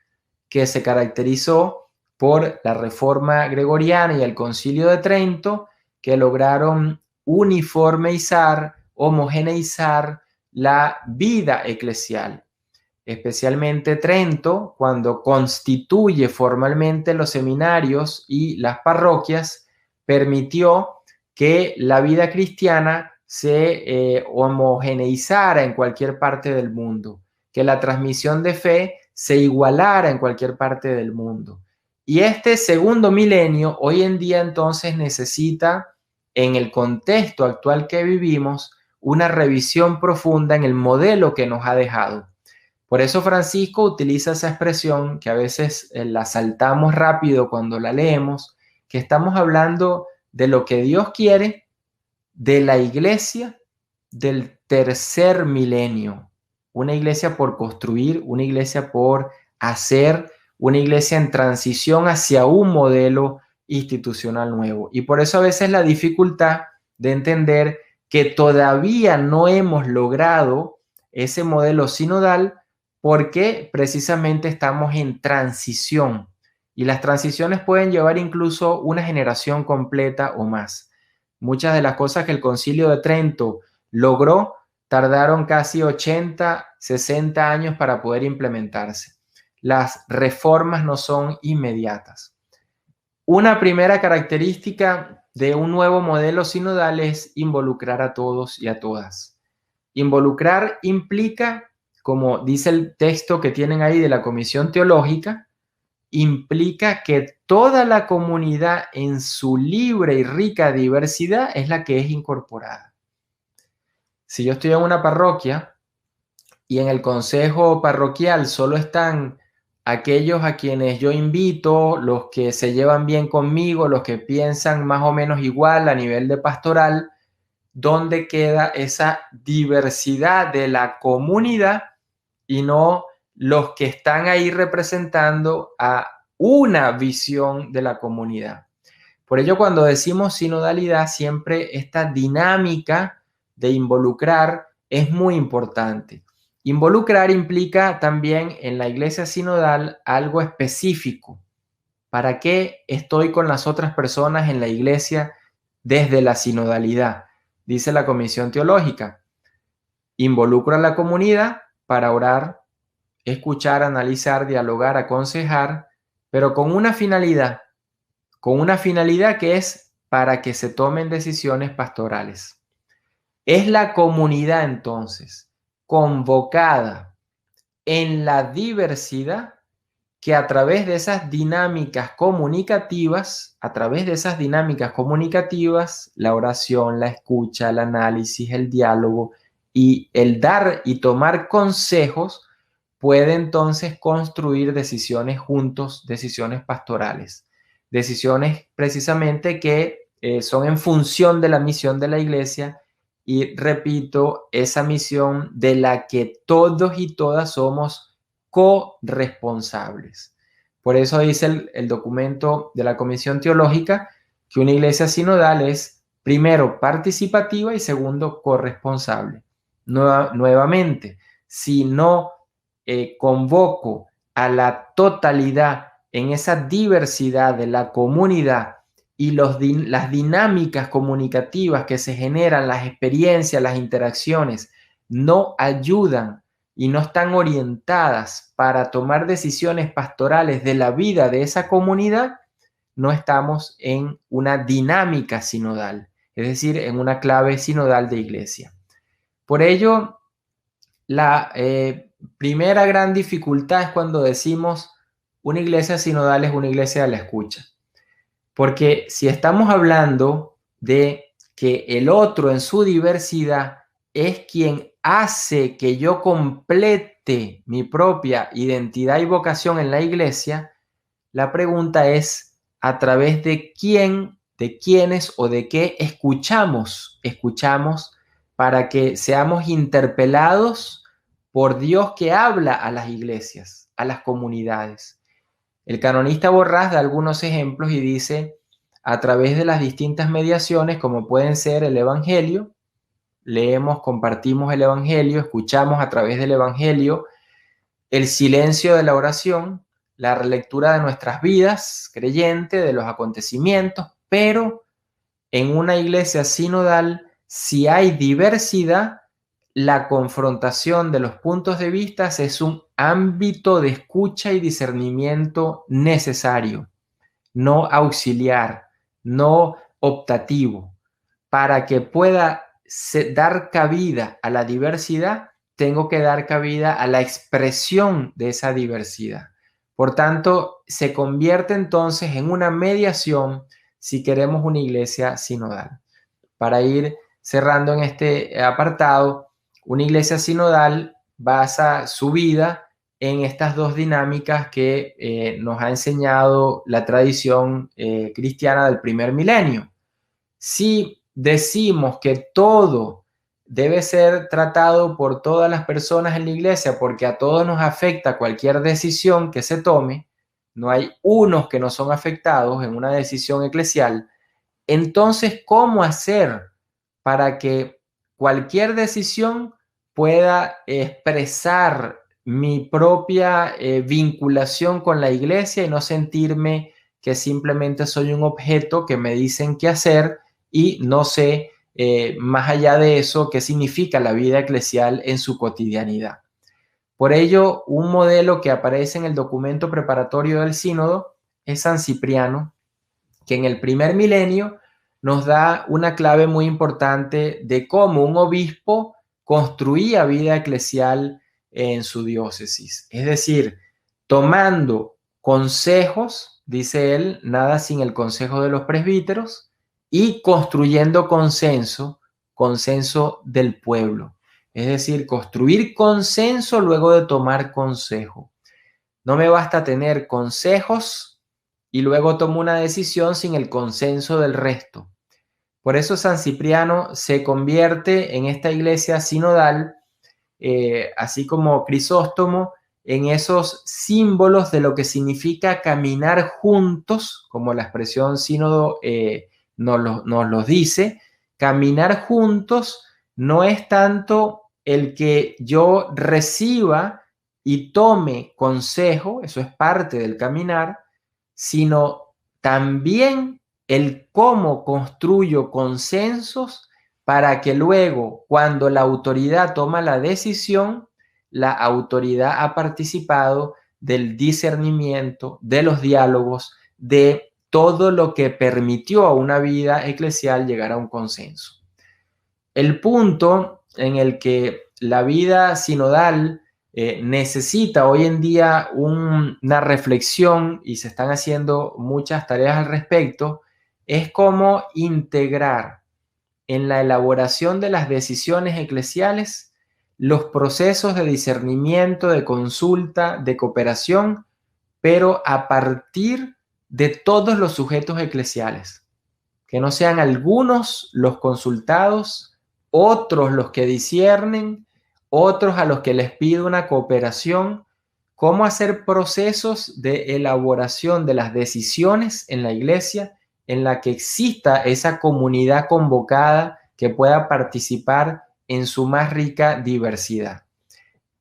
que se caracterizó por la Reforma Gregoriana y el Concilio de Trento, que lograron uniformizar homogeneizar la vida eclesial. Especialmente Trento, cuando constituye formalmente los seminarios y las parroquias, permitió que la vida cristiana se homogeneizara en cualquier parte del mundo, que la transmisión de fe se igualara en cualquier parte del mundo. Y este segundo milenio hoy en día entonces necesita, en el contexto actual que vivimos, una revisión profunda en el modelo que nos ha dejado. Por eso Francisco utiliza esa expresión que a veces la saltamos rápido cuando la leemos, que estamos hablando de lo que Dios quiere de la iglesia del tercer milenio. Una iglesia por construir, una iglesia por hacer, una iglesia en transición hacia un modelo institucional nuevo. Y por eso a veces la dificultad de entender que todavía no hemos logrado ese modelo sinodal, porque precisamente estamos en transición y las transiciones pueden llevar incluso una generación completa o más. Muchas de las cosas que el Concilio de Trento logró tardaron casi 80, 60 años para poder implementarse. Las reformas no son inmediatas. Una primera característica de un nuevo modelo sinodal es involucrar a todos y a todas. Involucrar implica, como dice el texto que tienen ahí de la Comisión Teológica, implica que toda la comunidad en su libre y rica diversidad es la que es incorporada. Si yo estoy en una parroquia y en el consejo parroquial solo están aquellos a quienes yo invito, los que se llevan bien conmigo, los que piensan más o menos igual a nivel de pastoral, ¿dónde queda esa diversidad de la comunidad y no los que están ahí representando a una visión de la comunidad? Por ello, cuando decimos sinodalidad, siempre esta dinámica de involucrar es muy importante. Involucrar implica también en la iglesia sinodal algo específico. ¿Para qué estoy con las otras personas en la iglesia desde la sinodalidad? Dice la Comisión Teológica: involucro a la comunidad para orar, escuchar, analizar, dialogar, aconsejar, pero con una finalidad que es para que se tomen decisiones pastorales. Es la comunidad entonces convocada en la diversidad que a través de esas dinámicas comunicativas, la oración, la escucha, el análisis, el diálogo y el dar y tomar consejos, puede entonces construir decisiones juntos, decisiones pastorales, decisiones precisamente que son en función de la misión de la iglesia. Y repito, esa misión de la que todos y todas somos corresponsables. Por eso dice el documento de la Comisión Teológica que una iglesia sinodal es, primero, participativa y segundo, corresponsable. Nuevamente, si no convoco a la totalidad en esa diversidad de la comunidad y las dinámicas comunicativas que se generan, las experiencias, las interacciones, no ayudan y no están orientadas para tomar decisiones pastorales de la vida de esa comunidad, no estamos en una dinámica sinodal, es decir, en una clave sinodal de iglesia. Por ello, la primera gran dificultad es cuando decimos una iglesia sinodal es una iglesia de la escucha. Porque si estamos hablando de que el otro en su diversidad es quien hace que yo complete mi propia identidad y vocación en la iglesia, la pregunta es a través de quién, de quiénes o de qué escuchamos para que seamos interpelados por Dios que habla a las iglesias, a las comunidades. El canonista Borrás da algunos ejemplos y dice, a través de las distintas mediaciones, como pueden ser el Evangelio, leemos, compartimos el Evangelio, escuchamos a través del Evangelio, el silencio de la oración, la relectura de nuestras vidas creyentes, de los acontecimientos, pero en una iglesia sinodal si hay diversidad, la confrontación de los puntos de vista es un ámbito de escucha y discernimiento necesario, no auxiliar, no optativo. Para que pueda dar cabida a la diversidad, tengo que dar cabida a la expresión de esa diversidad. Por tanto, se convierte entonces en una mediación si queremos una iglesia sinodal. Para ir cerrando en este apartado, una iglesia sinodal basa su vida en estas dos dinámicas que nos ha enseñado la tradición cristiana del primer milenio. Si decimos que todo debe ser tratado por todas las personas en la iglesia porque a todos nos afecta cualquier decisión que se tome, no hay unos que no son afectados en una decisión eclesial, entonces, ¿cómo hacer para que cualquier decisión pueda expresar mi propia vinculación con la iglesia y no sentirme que simplemente soy un objeto que me dicen qué hacer y no sé más allá de eso qué significa la vida eclesial en su cotidianidad? Por ello, un modelo que aparece en el documento preparatorio del sínodo es San Cipriano, que en el primer milenio nos da una clave muy importante de cómo un obispo construía vida eclesial en su diócesis. Es decir, tomando consejos, dice él, nada sin el consejo de los presbíteros, y construyendo consenso del pueblo. Es decir, construir consenso luego de tomar consejo. No me basta tener consejos y luego tomo una decisión sin el consenso del resto. Por eso San Cipriano se convierte en esta iglesia sinodal, así como Crisóstomo, en esos símbolos de lo que significa caminar juntos, como la expresión sínodo nos los dice. Caminar juntos no es tanto el que yo reciba y tome consejo, eso es parte del caminar, sino también el cómo construyo consensos para que luego, cuando la autoridad toma la decisión, la autoridad ha participado del discernimiento, de los diálogos, de todo lo que permitió a una vida eclesial llegar a un consenso. El punto en el que la vida sinodal necesita hoy en día una reflexión y se están haciendo muchas tareas al respecto, es cómo integrar en la elaboración de las decisiones eclesiales los procesos de discernimiento, de consulta, de cooperación, pero a partir de todos los sujetos eclesiales, que no sean algunos los consultados, otros los que disciernen, otros a los que les pido una cooperación. Cómo hacer procesos de elaboración de las decisiones en la iglesia en la que exista esa comunidad convocada que pueda participar en su más rica diversidad.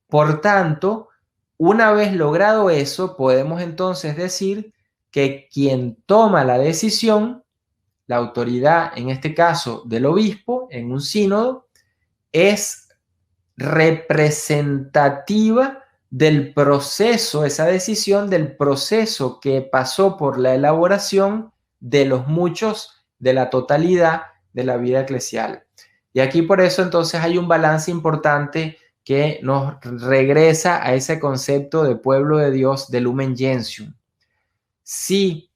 Por tanto, una vez logrado eso, podemos entonces decir que quien toma la decisión, la autoridad, en este caso del obispo, en un sínodo, es representativa del proceso, esa decisión del proceso que pasó por la elaboración de los muchos, de la totalidad de la vida eclesial. Y aquí por eso entonces hay un balance importante que nos regresa a ese concepto de pueblo de Dios, de Lumen Gentium. Si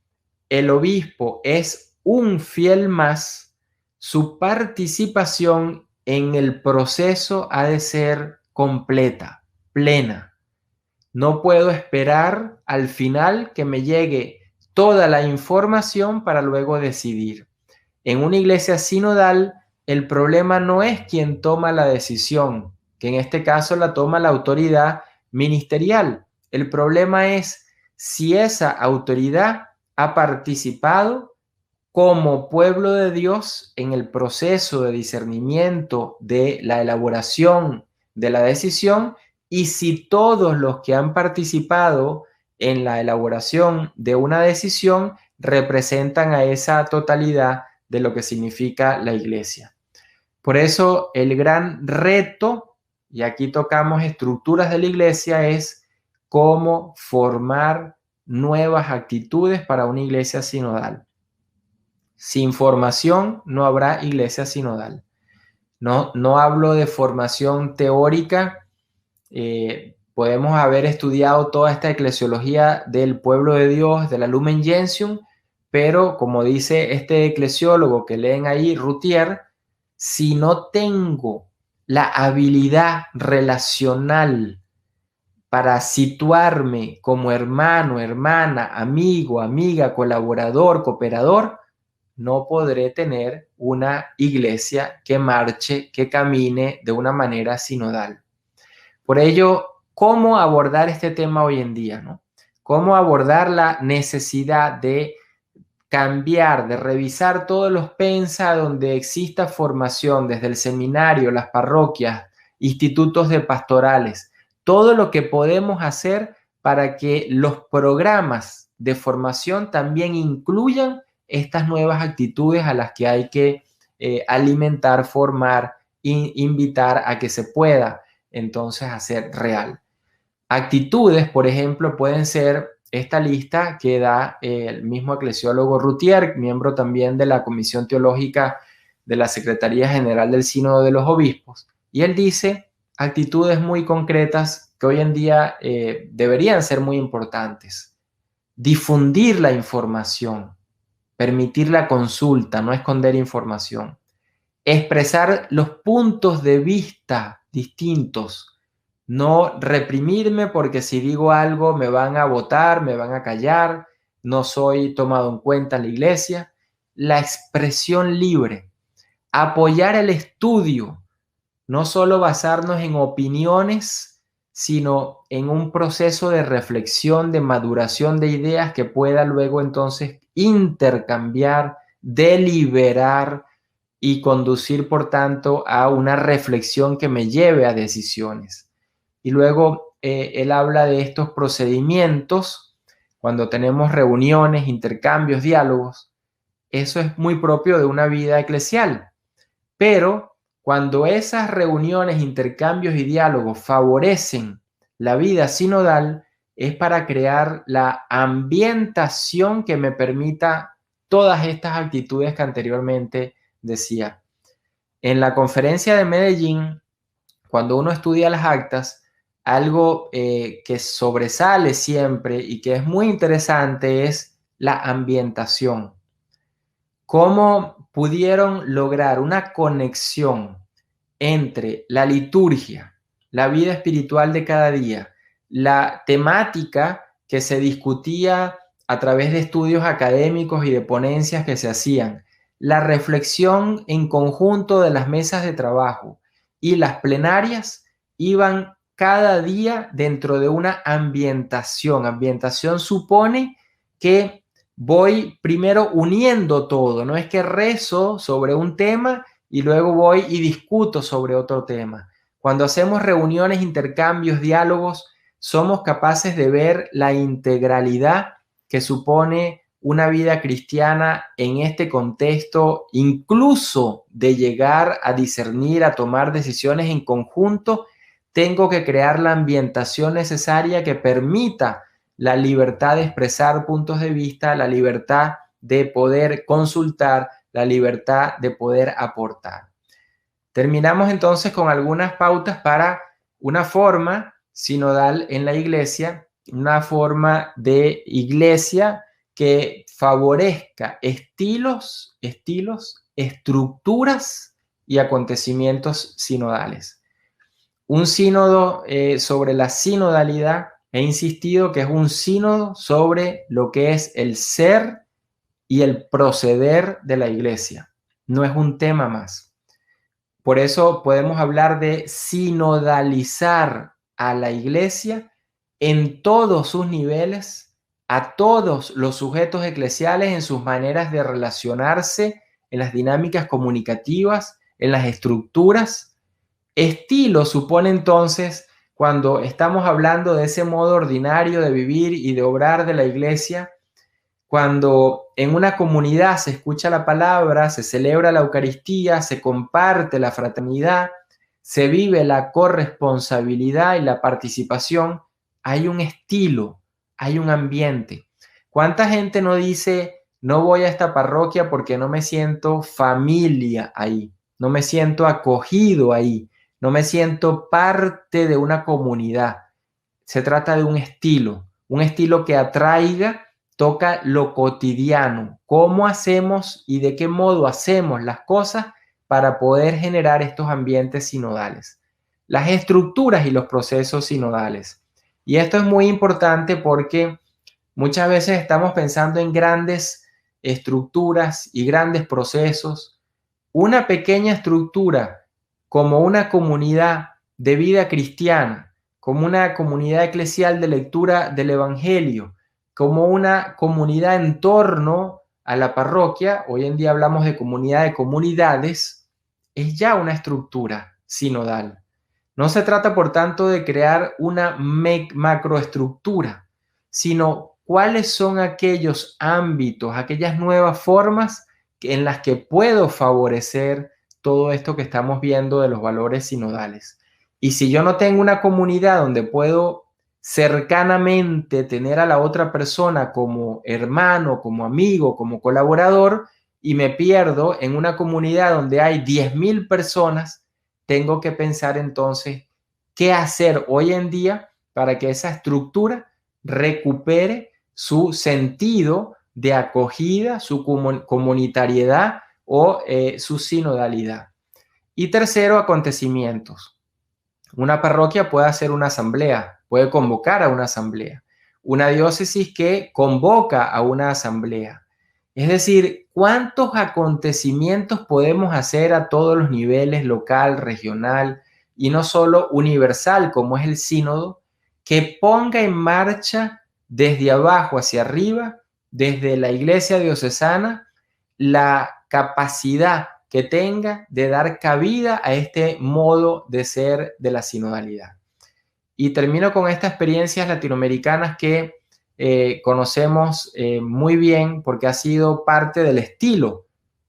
el obispo es un fiel más, su participación en el proceso ha de ser completa, plena. No puedo esperar al final que me llegue toda la información para luego decidir. En una iglesia sinodal, el problema no es quien toma la decisión, que en este caso la toma la autoridad ministerial. El problema es si esa autoridad ha participado como pueblo de Dios en el proceso de discernimiento de la elaboración de la decisión, y si todos los que han participado en la elaboración de una decisión representan a esa totalidad de lo que significa la iglesia. Por eso el gran reto, y aquí tocamos estructuras de la iglesia, es cómo formar nuevas actitudes para una iglesia sinodal. Sin formación no habrá iglesia sinodal. No hablo de formación teórica. Podemos haber estudiado toda esta eclesiología del pueblo de Dios, de la Lumen Gentium, pero como dice este eclesiólogo que leen ahí, Routhier, si no tengo la habilidad relacional para situarme como hermano, hermana, amigo, amiga, colaborador, cooperador, no podré tener una iglesia que marche, que camine de una manera sinodal. Por ello, ¿cómo abordar este tema hoy en día, ¿no? ¿Cómo abordar la necesidad de cambiar, de revisar todos los pensa donde exista formación, desde el seminario, las parroquias, institutos de pastorales, todo lo que podemos hacer para que los programas de formación también incluyan estas nuevas actitudes a las que hay que alimentar, formar, invitar a que se pueda entonces hacer real. Actitudes, por ejemplo, pueden ser esta lista que da el mismo eclesiólogo Routhier, miembro también de la Comisión Teológica de la Secretaría General del Sínodo de los Obispos. Y él dice actitudes muy concretas que hoy en día deberían ser muy importantes. Difundir la información, permitir la consulta, no esconder información. Expresar los puntos de vista distintos. No reprimirme porque si digo algo me van a votar, me van a callar, no soy tomado en cuenta en la iglesia. La expresión libre, apoyar el estudio, no solo basarnos en opiniones, sino en un proceso de reflexión, de maduración de ideas que pueda luego entonces intercambiar, deliberar y conducir, por tanto, a una reflexión que me lleve a decisiones. Y luego él habla de estos procedimientos cuando tenemos reuniones, intercambios, diálogos. Eso es muy propio de una vida eclesial. Pero cuando esas reuniones, intercambios y diálogos favorecen la vida sinodal, es para crear la ambientación que me permita todas estas actitudes que anteriormente decía. En la conferencia de Medellín, cuando uno estudia las actas, algo que sobresale siempre y que es muy interesante es la ambientación. ¿Cómo pudieron lograr una conexión entre la liturgia, la vida espiritual de cada día, la temática que se discutía a través de estudios académicos y de ponencias que se hacían, la reflexión en conjunto de las mesas de trabajo y las plenarias iban cada día dentro de una ambientación? Ambientación supone que voy primero uniendo todo, no es que rezo sobre un tema y luego voy y discuto sobre otro tema. Cuando hacemos reuniones, intercambios, diálogos, somos capaces de ver la integralidad que supone una vida cristiana en este contexto, incluso de llegar a discernir, a tomar decisiones en conjunto. Tengo que crear la ambientación necesaria que permita la libertad de expresar puntos de vista, la libertad de poder consultar, la libertad de poder aportar. Terminamos entonces con algunas pautas para una forma sinodal en la iglesia, una forma de iglesia que favorezca estilos, estructuras y acontecimientos sinodales. Un sínodo sobre la sinodalidad, he insistido que es un sínodo sobre lo que es el ser y el proceder de la iglesia. No es un tema más. Por eso podemos hablar de sinodalizar a la iglesia en todos sus niveles, a todos los sujetos eclesiales en sus maneras de relacionarse, en las dinámicas comunicativas, en las estructuras. Estilo supone entonces, cuando estamos hablando de ese modo ordinario de vivir y de obrar de la iglesia, cuando en una comunidad se escucha la palabra, se celebra la Eucaristía, se comparte la fraternidad, se vive la corresponsabilidad y la participación, hay un estilo, hay un ambiente. ¿Cuánta gente no dice, no voy a esta parroquia porque no me siento familia ahí, no me siento acogido ahí, no me siento parte de una comunidad? Se trata de un estilo que atraiga, toca lo cotidiano, cómo hacemos y de qué modo hacemos las cosas para poder generar estos ambientes sinodales, las estructuras y los procesos sinodales. Y esto es muy importante porque muchas veces estamos pensando en grandes estructuras y grandes procesos. Una pequeña estructura como una comunidad de vida cristiana, como una comunidad eclesial de lectura del Evangelio, como una comunidad en torno a la parroquia, hoy en día hablamos de comunidad de comunidades, es ya una estructura sinodal. No se trata, por tanto, de crear una macroestructura, sino cuáles son aquellos ámbitos, aquellas nuevas formas en las que puedo favorecer todo esto que estamos viendo de los valores sinodales. Y si yo no tengo una comunidad donde puedo cercanamente tener a la otra persona como hermano, como amigo, como colaborador, y me pierdo en una comunidad donde hay 10.000 personas, tengo que pensar entonces qué hacer hoy en día para que esa estructura recupere su sentido de acogida, su comunitariedad o su sinodalidad. Y tercero, acontecimientos. Una parroquia puede hacer una asamblea, puede convocar a una asamblea. Una diócesis que convoca a una asamblea. Es decir, ¿cuántos acontecimientos podemos hacer a todos los niveles, local, regional y no solo universal, como es el sínodo, que ponga en marcha desde abajo hacia arriba, desde la iglesia diocesana, la capacidad que tenga de dar cabida a este modo de ser de la sinodalidad? Y termino con estas experiencias latinoamericanas que conocemos muy bien porque ha sido parte del estilo.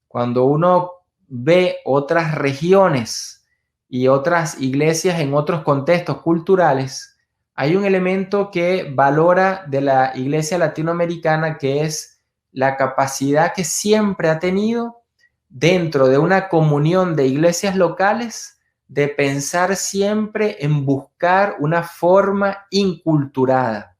Cuando uno ve otras regiones y otras iglesias en otros contextos culturales, hay un elemento que valora de la iglesia latinoamericana, que es la capacidad que siempre ha tenido dentro de una comunión de iglesias locales de pensar siempre en buscar una forma inculturada,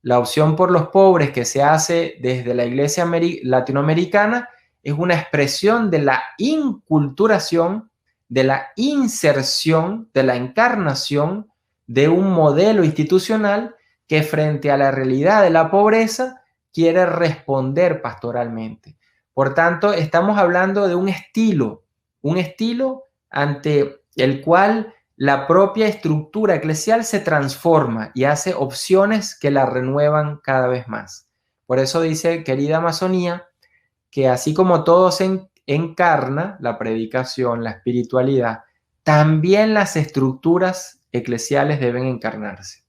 La opción por los pobres que se hace desde la iglesia latinoamericana es una expresión de la inculturación, de la inserción, de la encarnación de un modelo institucional que frente a la realidad de la pobreza quiere responder pastoralmente. Por tanto, estamos hablando de un estilo ante el cual la propia estructura eclesial se transforma y hace opciones que la renuevan cada vez más. Por eso dice, querida Amazonía, que así como todo se encarna, la predicación, la espiritualidad, también las estructuras eclesiales deben encarnarse.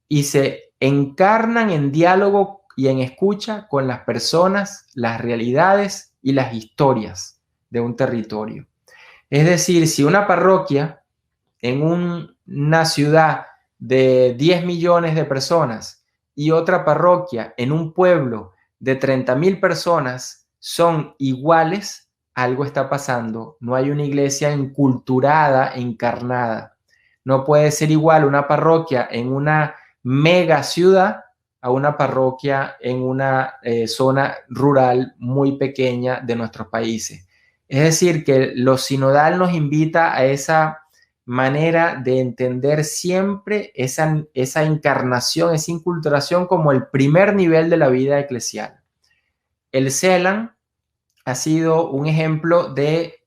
Y se encarnan en diálogo y en escucha con las personas, las realidades y las historias de un territorio. Es decir, si una parroquia en una ciudad de 10 millones de personas y otra parroquia en un pueblo de 30,000 personas son iguales, algo está pasando. No hay una iglesia enculturada, encarnada. No puede ser igual una parroquia en una mega ciudad a una parroquia en una zona rural muy pequeña de nuestros países. Es decir, que lo sinodal nos invita a esa manera de entender siempre esa encarnación, esa inculturación como el primer nivel de la vida eclesial. El CELAM ha sido un ejemplo de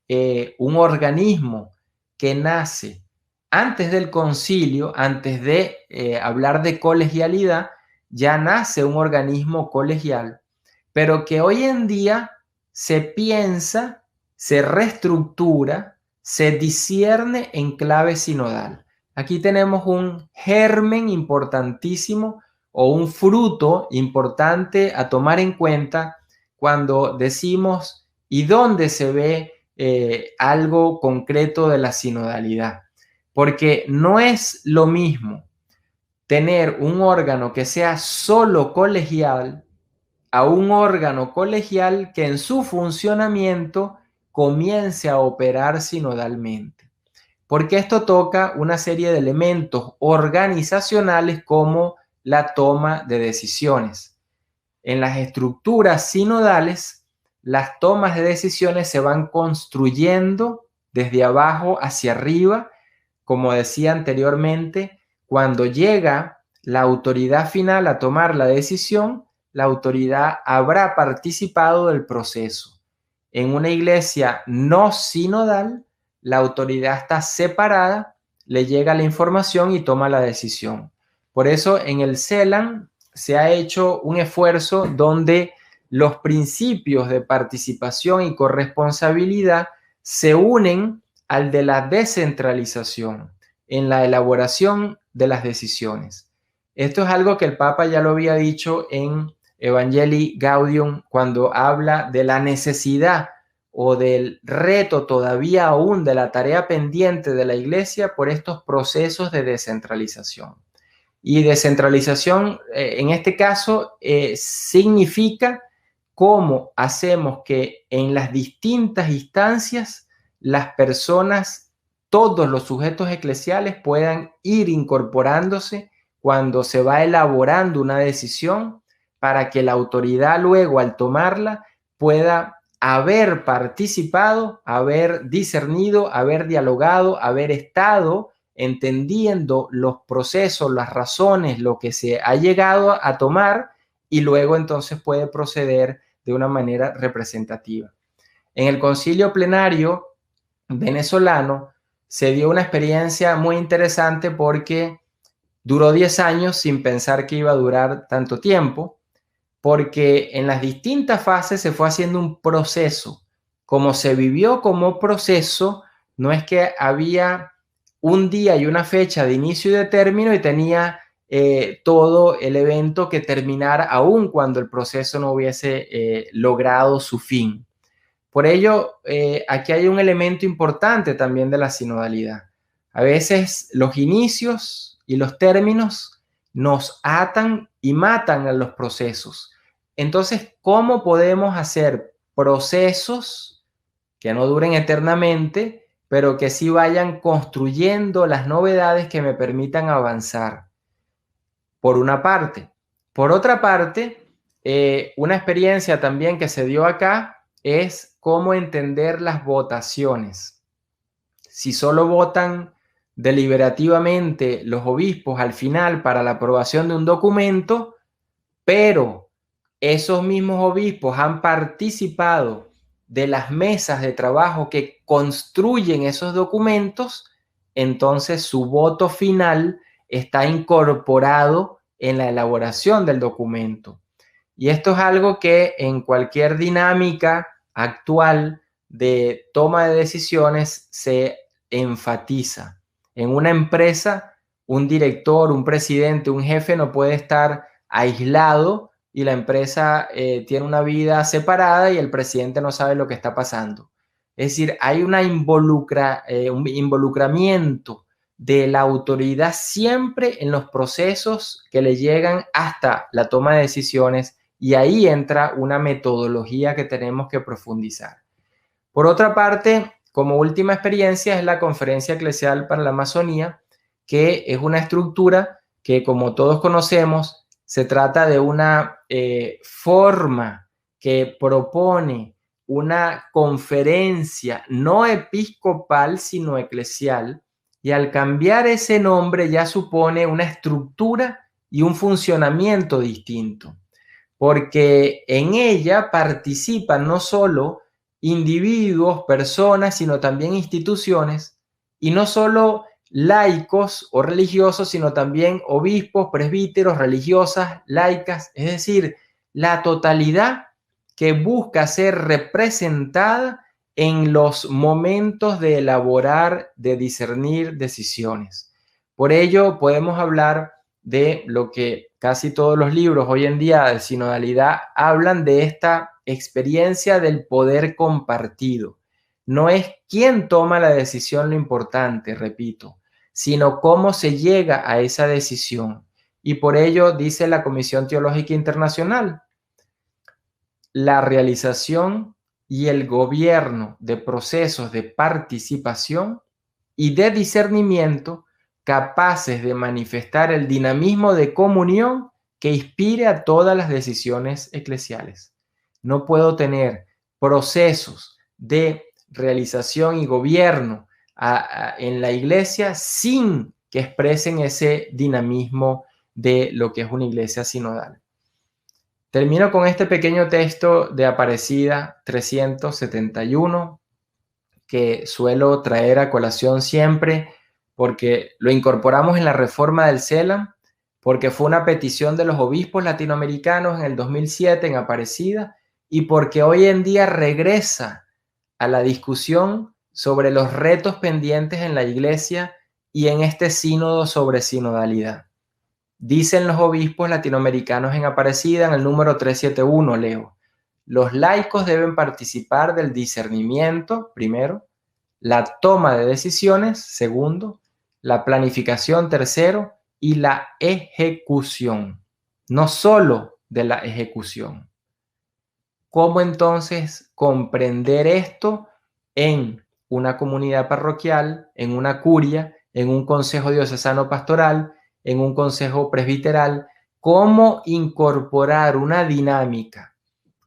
un organismo que nace antes del concilio, antes de hablar de colegialidad, ya nace un organismo colegial, pero que hoy en día se piensa, se reestructura, se discierne en clave sinodal. Aquí tenemos un germen importantísimo o un fruto importante a tomar en cuenta cuando decimos y dónde se ve algo concreto de la sinodalidad. Porque no es lo mismo tener un órgano que sea solo colegial a un órgano colegial que en su funcionamiento comience a operar sinodalmente. Porque esto toca una serie de elementos organizacionales como la toma de decisiones. En las estructuras sinodales, las tomas de decisiones se van construyendo desde abajo hacia arriba. Como decía anteriormente, cuando llega la autoridad final a tomar la decisión, la autoridad habrá participado del proceso. En una iglesia no sinodal, la autoridad está separada, le llega la información y toma la decisión. Por eso en el CELAM se ha hecho un esfuerzo donde los principios de participación y corresponsabilidad se unen al de la descentralización en la elaboración de las decisiones. Esto es algo que el Papa ya lo había dicho en Evangelii Gaudium cuando habla de la necesidad o del reto todavía aún de la tarea pendiente de la Iglesia por estos procesos de descentralización. Y descentralización en este caso significa cómo hacemos que en las distintas instancias las personas, todos los sujetos eclesiales puedan ir incorporándose cuando se va elaborando una decisión para que la autoridad luego al tomarla pueda haber participado, haber discernido, haber dialogado, haber estado entendiendo los procesos, las razones, lo que se ha llegado a tomar y luego entonces puede proceder de una manera representativa. En el concilio plenario venezolano se dio una experiencia muy interesante porque duró 10 años sin pensar que iba a durar tanto tiempo, porque en las distintas fases se fue haciendo un proceso. Como se vivió como proceso, no es que había un día y una fecha de inicio y de término y tenía todo el evento que terminara aún cuando el proceso no hubiese logrado su fin. Por ello, aquí hay un elemento importante también de la sinodalidad. A veces los inicios y los términos nos atan y matan a los procesos. Entonces, ¿cómo podemos hacer procesos que no duren eternamente, pero que sí vayan construyendo las novedades que me permitan avanzar? Por una parte. Por otra parte, una experiencia también que se dio acá es cómo entender las votaciones. Si solo votan deliberativamente los obispos al final para la aprobación de un documento, pero esos mismos obispos han participado de las mesas de trabajo que construyen esos documentos, entonces su voto final está incorporado en la elaboración del documento. Y esto es algo que en cualquier dinámica actual de toma de decisiones se enfatiza. En una empresa, un director, un presidente, un jefe no puede estar aislado y la empresa tiene una vida separada y el presidente no sabe lo que está pasando. Es decir, hay un involucramiento de la autoridad siempre en los procesos que le llegan hasta la toma de decisiones, y ahí entra una metodología que tenemos que profundizar. Por otra parte, como última experiencia es la Conferencia Eclesial para la Amazonía, que es una estructura que, como todos conocemos, se trata de una forma que propone una conferencia no episcopal, sino eclesial, y al cambiar ese nombre ya supone una estructura y un funcionamiento distinto, porque en ella participan no solo individuos, personas, sino también instituciones, y no solo laicos o religiosos, sino también obispos, presbíteros, religiosas, laicas, es decir, la totalidad que busca ser representada en los momentos de elaborar, de discernir decisiones. Por ello, podemos hablar de lo que casi todos los libros hoy en día de sinodalidad hablan de esta experiencia del poder compartido. No es quién toma la decisión lo importante, repito, sino cómo se llega a esa decisión. Y por ello dice la Comisión Teológica Internacional, la realización y el gobierno de procesos de participación y de discernimiento capaces de manifestar el dinamismo de comunión que inspire a todas las decisiones eclesiales. No puedo tener procesos de realización y gobierno en la iglesia sin que expresen ese dinamismo de lo que es una iglesia sinodal. Termino con este pequeño texto de Aparecida 371 que suelo traer a colación siempre porque lo incorporamos en la reforma del CELAM, porque fue una petición de los obispos latinoamericanos en el 2007 en Aparecida y porque hoy en día regresa a la discusión sobre los retos pendientes en la iglesia y en este sínodo sobre sinodalidad. Dicen los obispos latinoamericanos en Aparecida, en el número 371, leo: los laicos deben participar del discernimiento, primero, la toma de decisiones, segundo, la planificación, tercero, y la ejecución, no solo de la ejecución. ¿Cómo entonces comprender esto en una comunidad parroquial, en una curia, en un consejo diocesano pastoral, en un consejo presbiteral? ¿Cómo incorporar una dinámica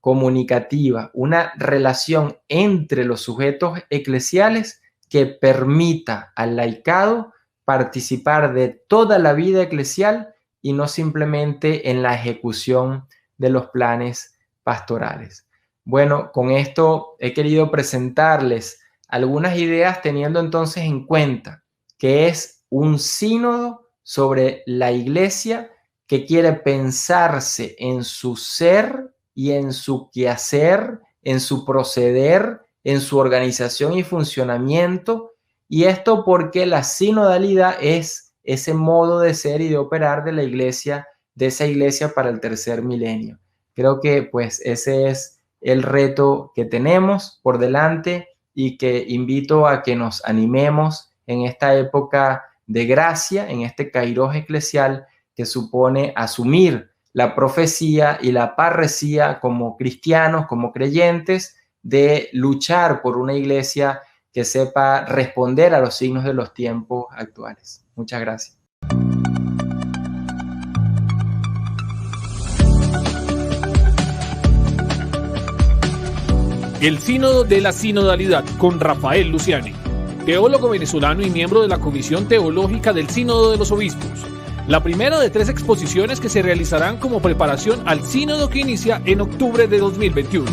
comunicativa, una relación entre los sujetos eclesiales que permita al laicado participar de toda la vida eclesial y no simplemente en la ejecución de los planes pastorales? Bueno, con esto he querido presentarles algunas ideas teniendo entonces en cuenta que es un sínodo sobre la iglesia que quiere pensarse en su ser y en su quehacer, en su proceder, en su organización y funcionamiento. Y esto porque la sinodalidad es ese modo de ser y de operar de la iglesia, de esa iglesia para el tercer milenio. Creo que pues ese es el reto que tenemos por delante y que invito a que nos animemos en esta época de gracia, en este kairos eclesial que supone asumir la profecía y la parresía como cristianos, como creyentes, de luchar por una iglesia que sepa responder a los signos de los tiempos actuales. Muchas gracias. El Sínodo de la Sinodalidad con Rafael Luciani, teólogo venezolano y miembro de la Comisión Teológica del Sínodo de los Obispos. La primera de 3 exposiciones que se realizarán como preparación al sínodo que inicia en octubre de 2021.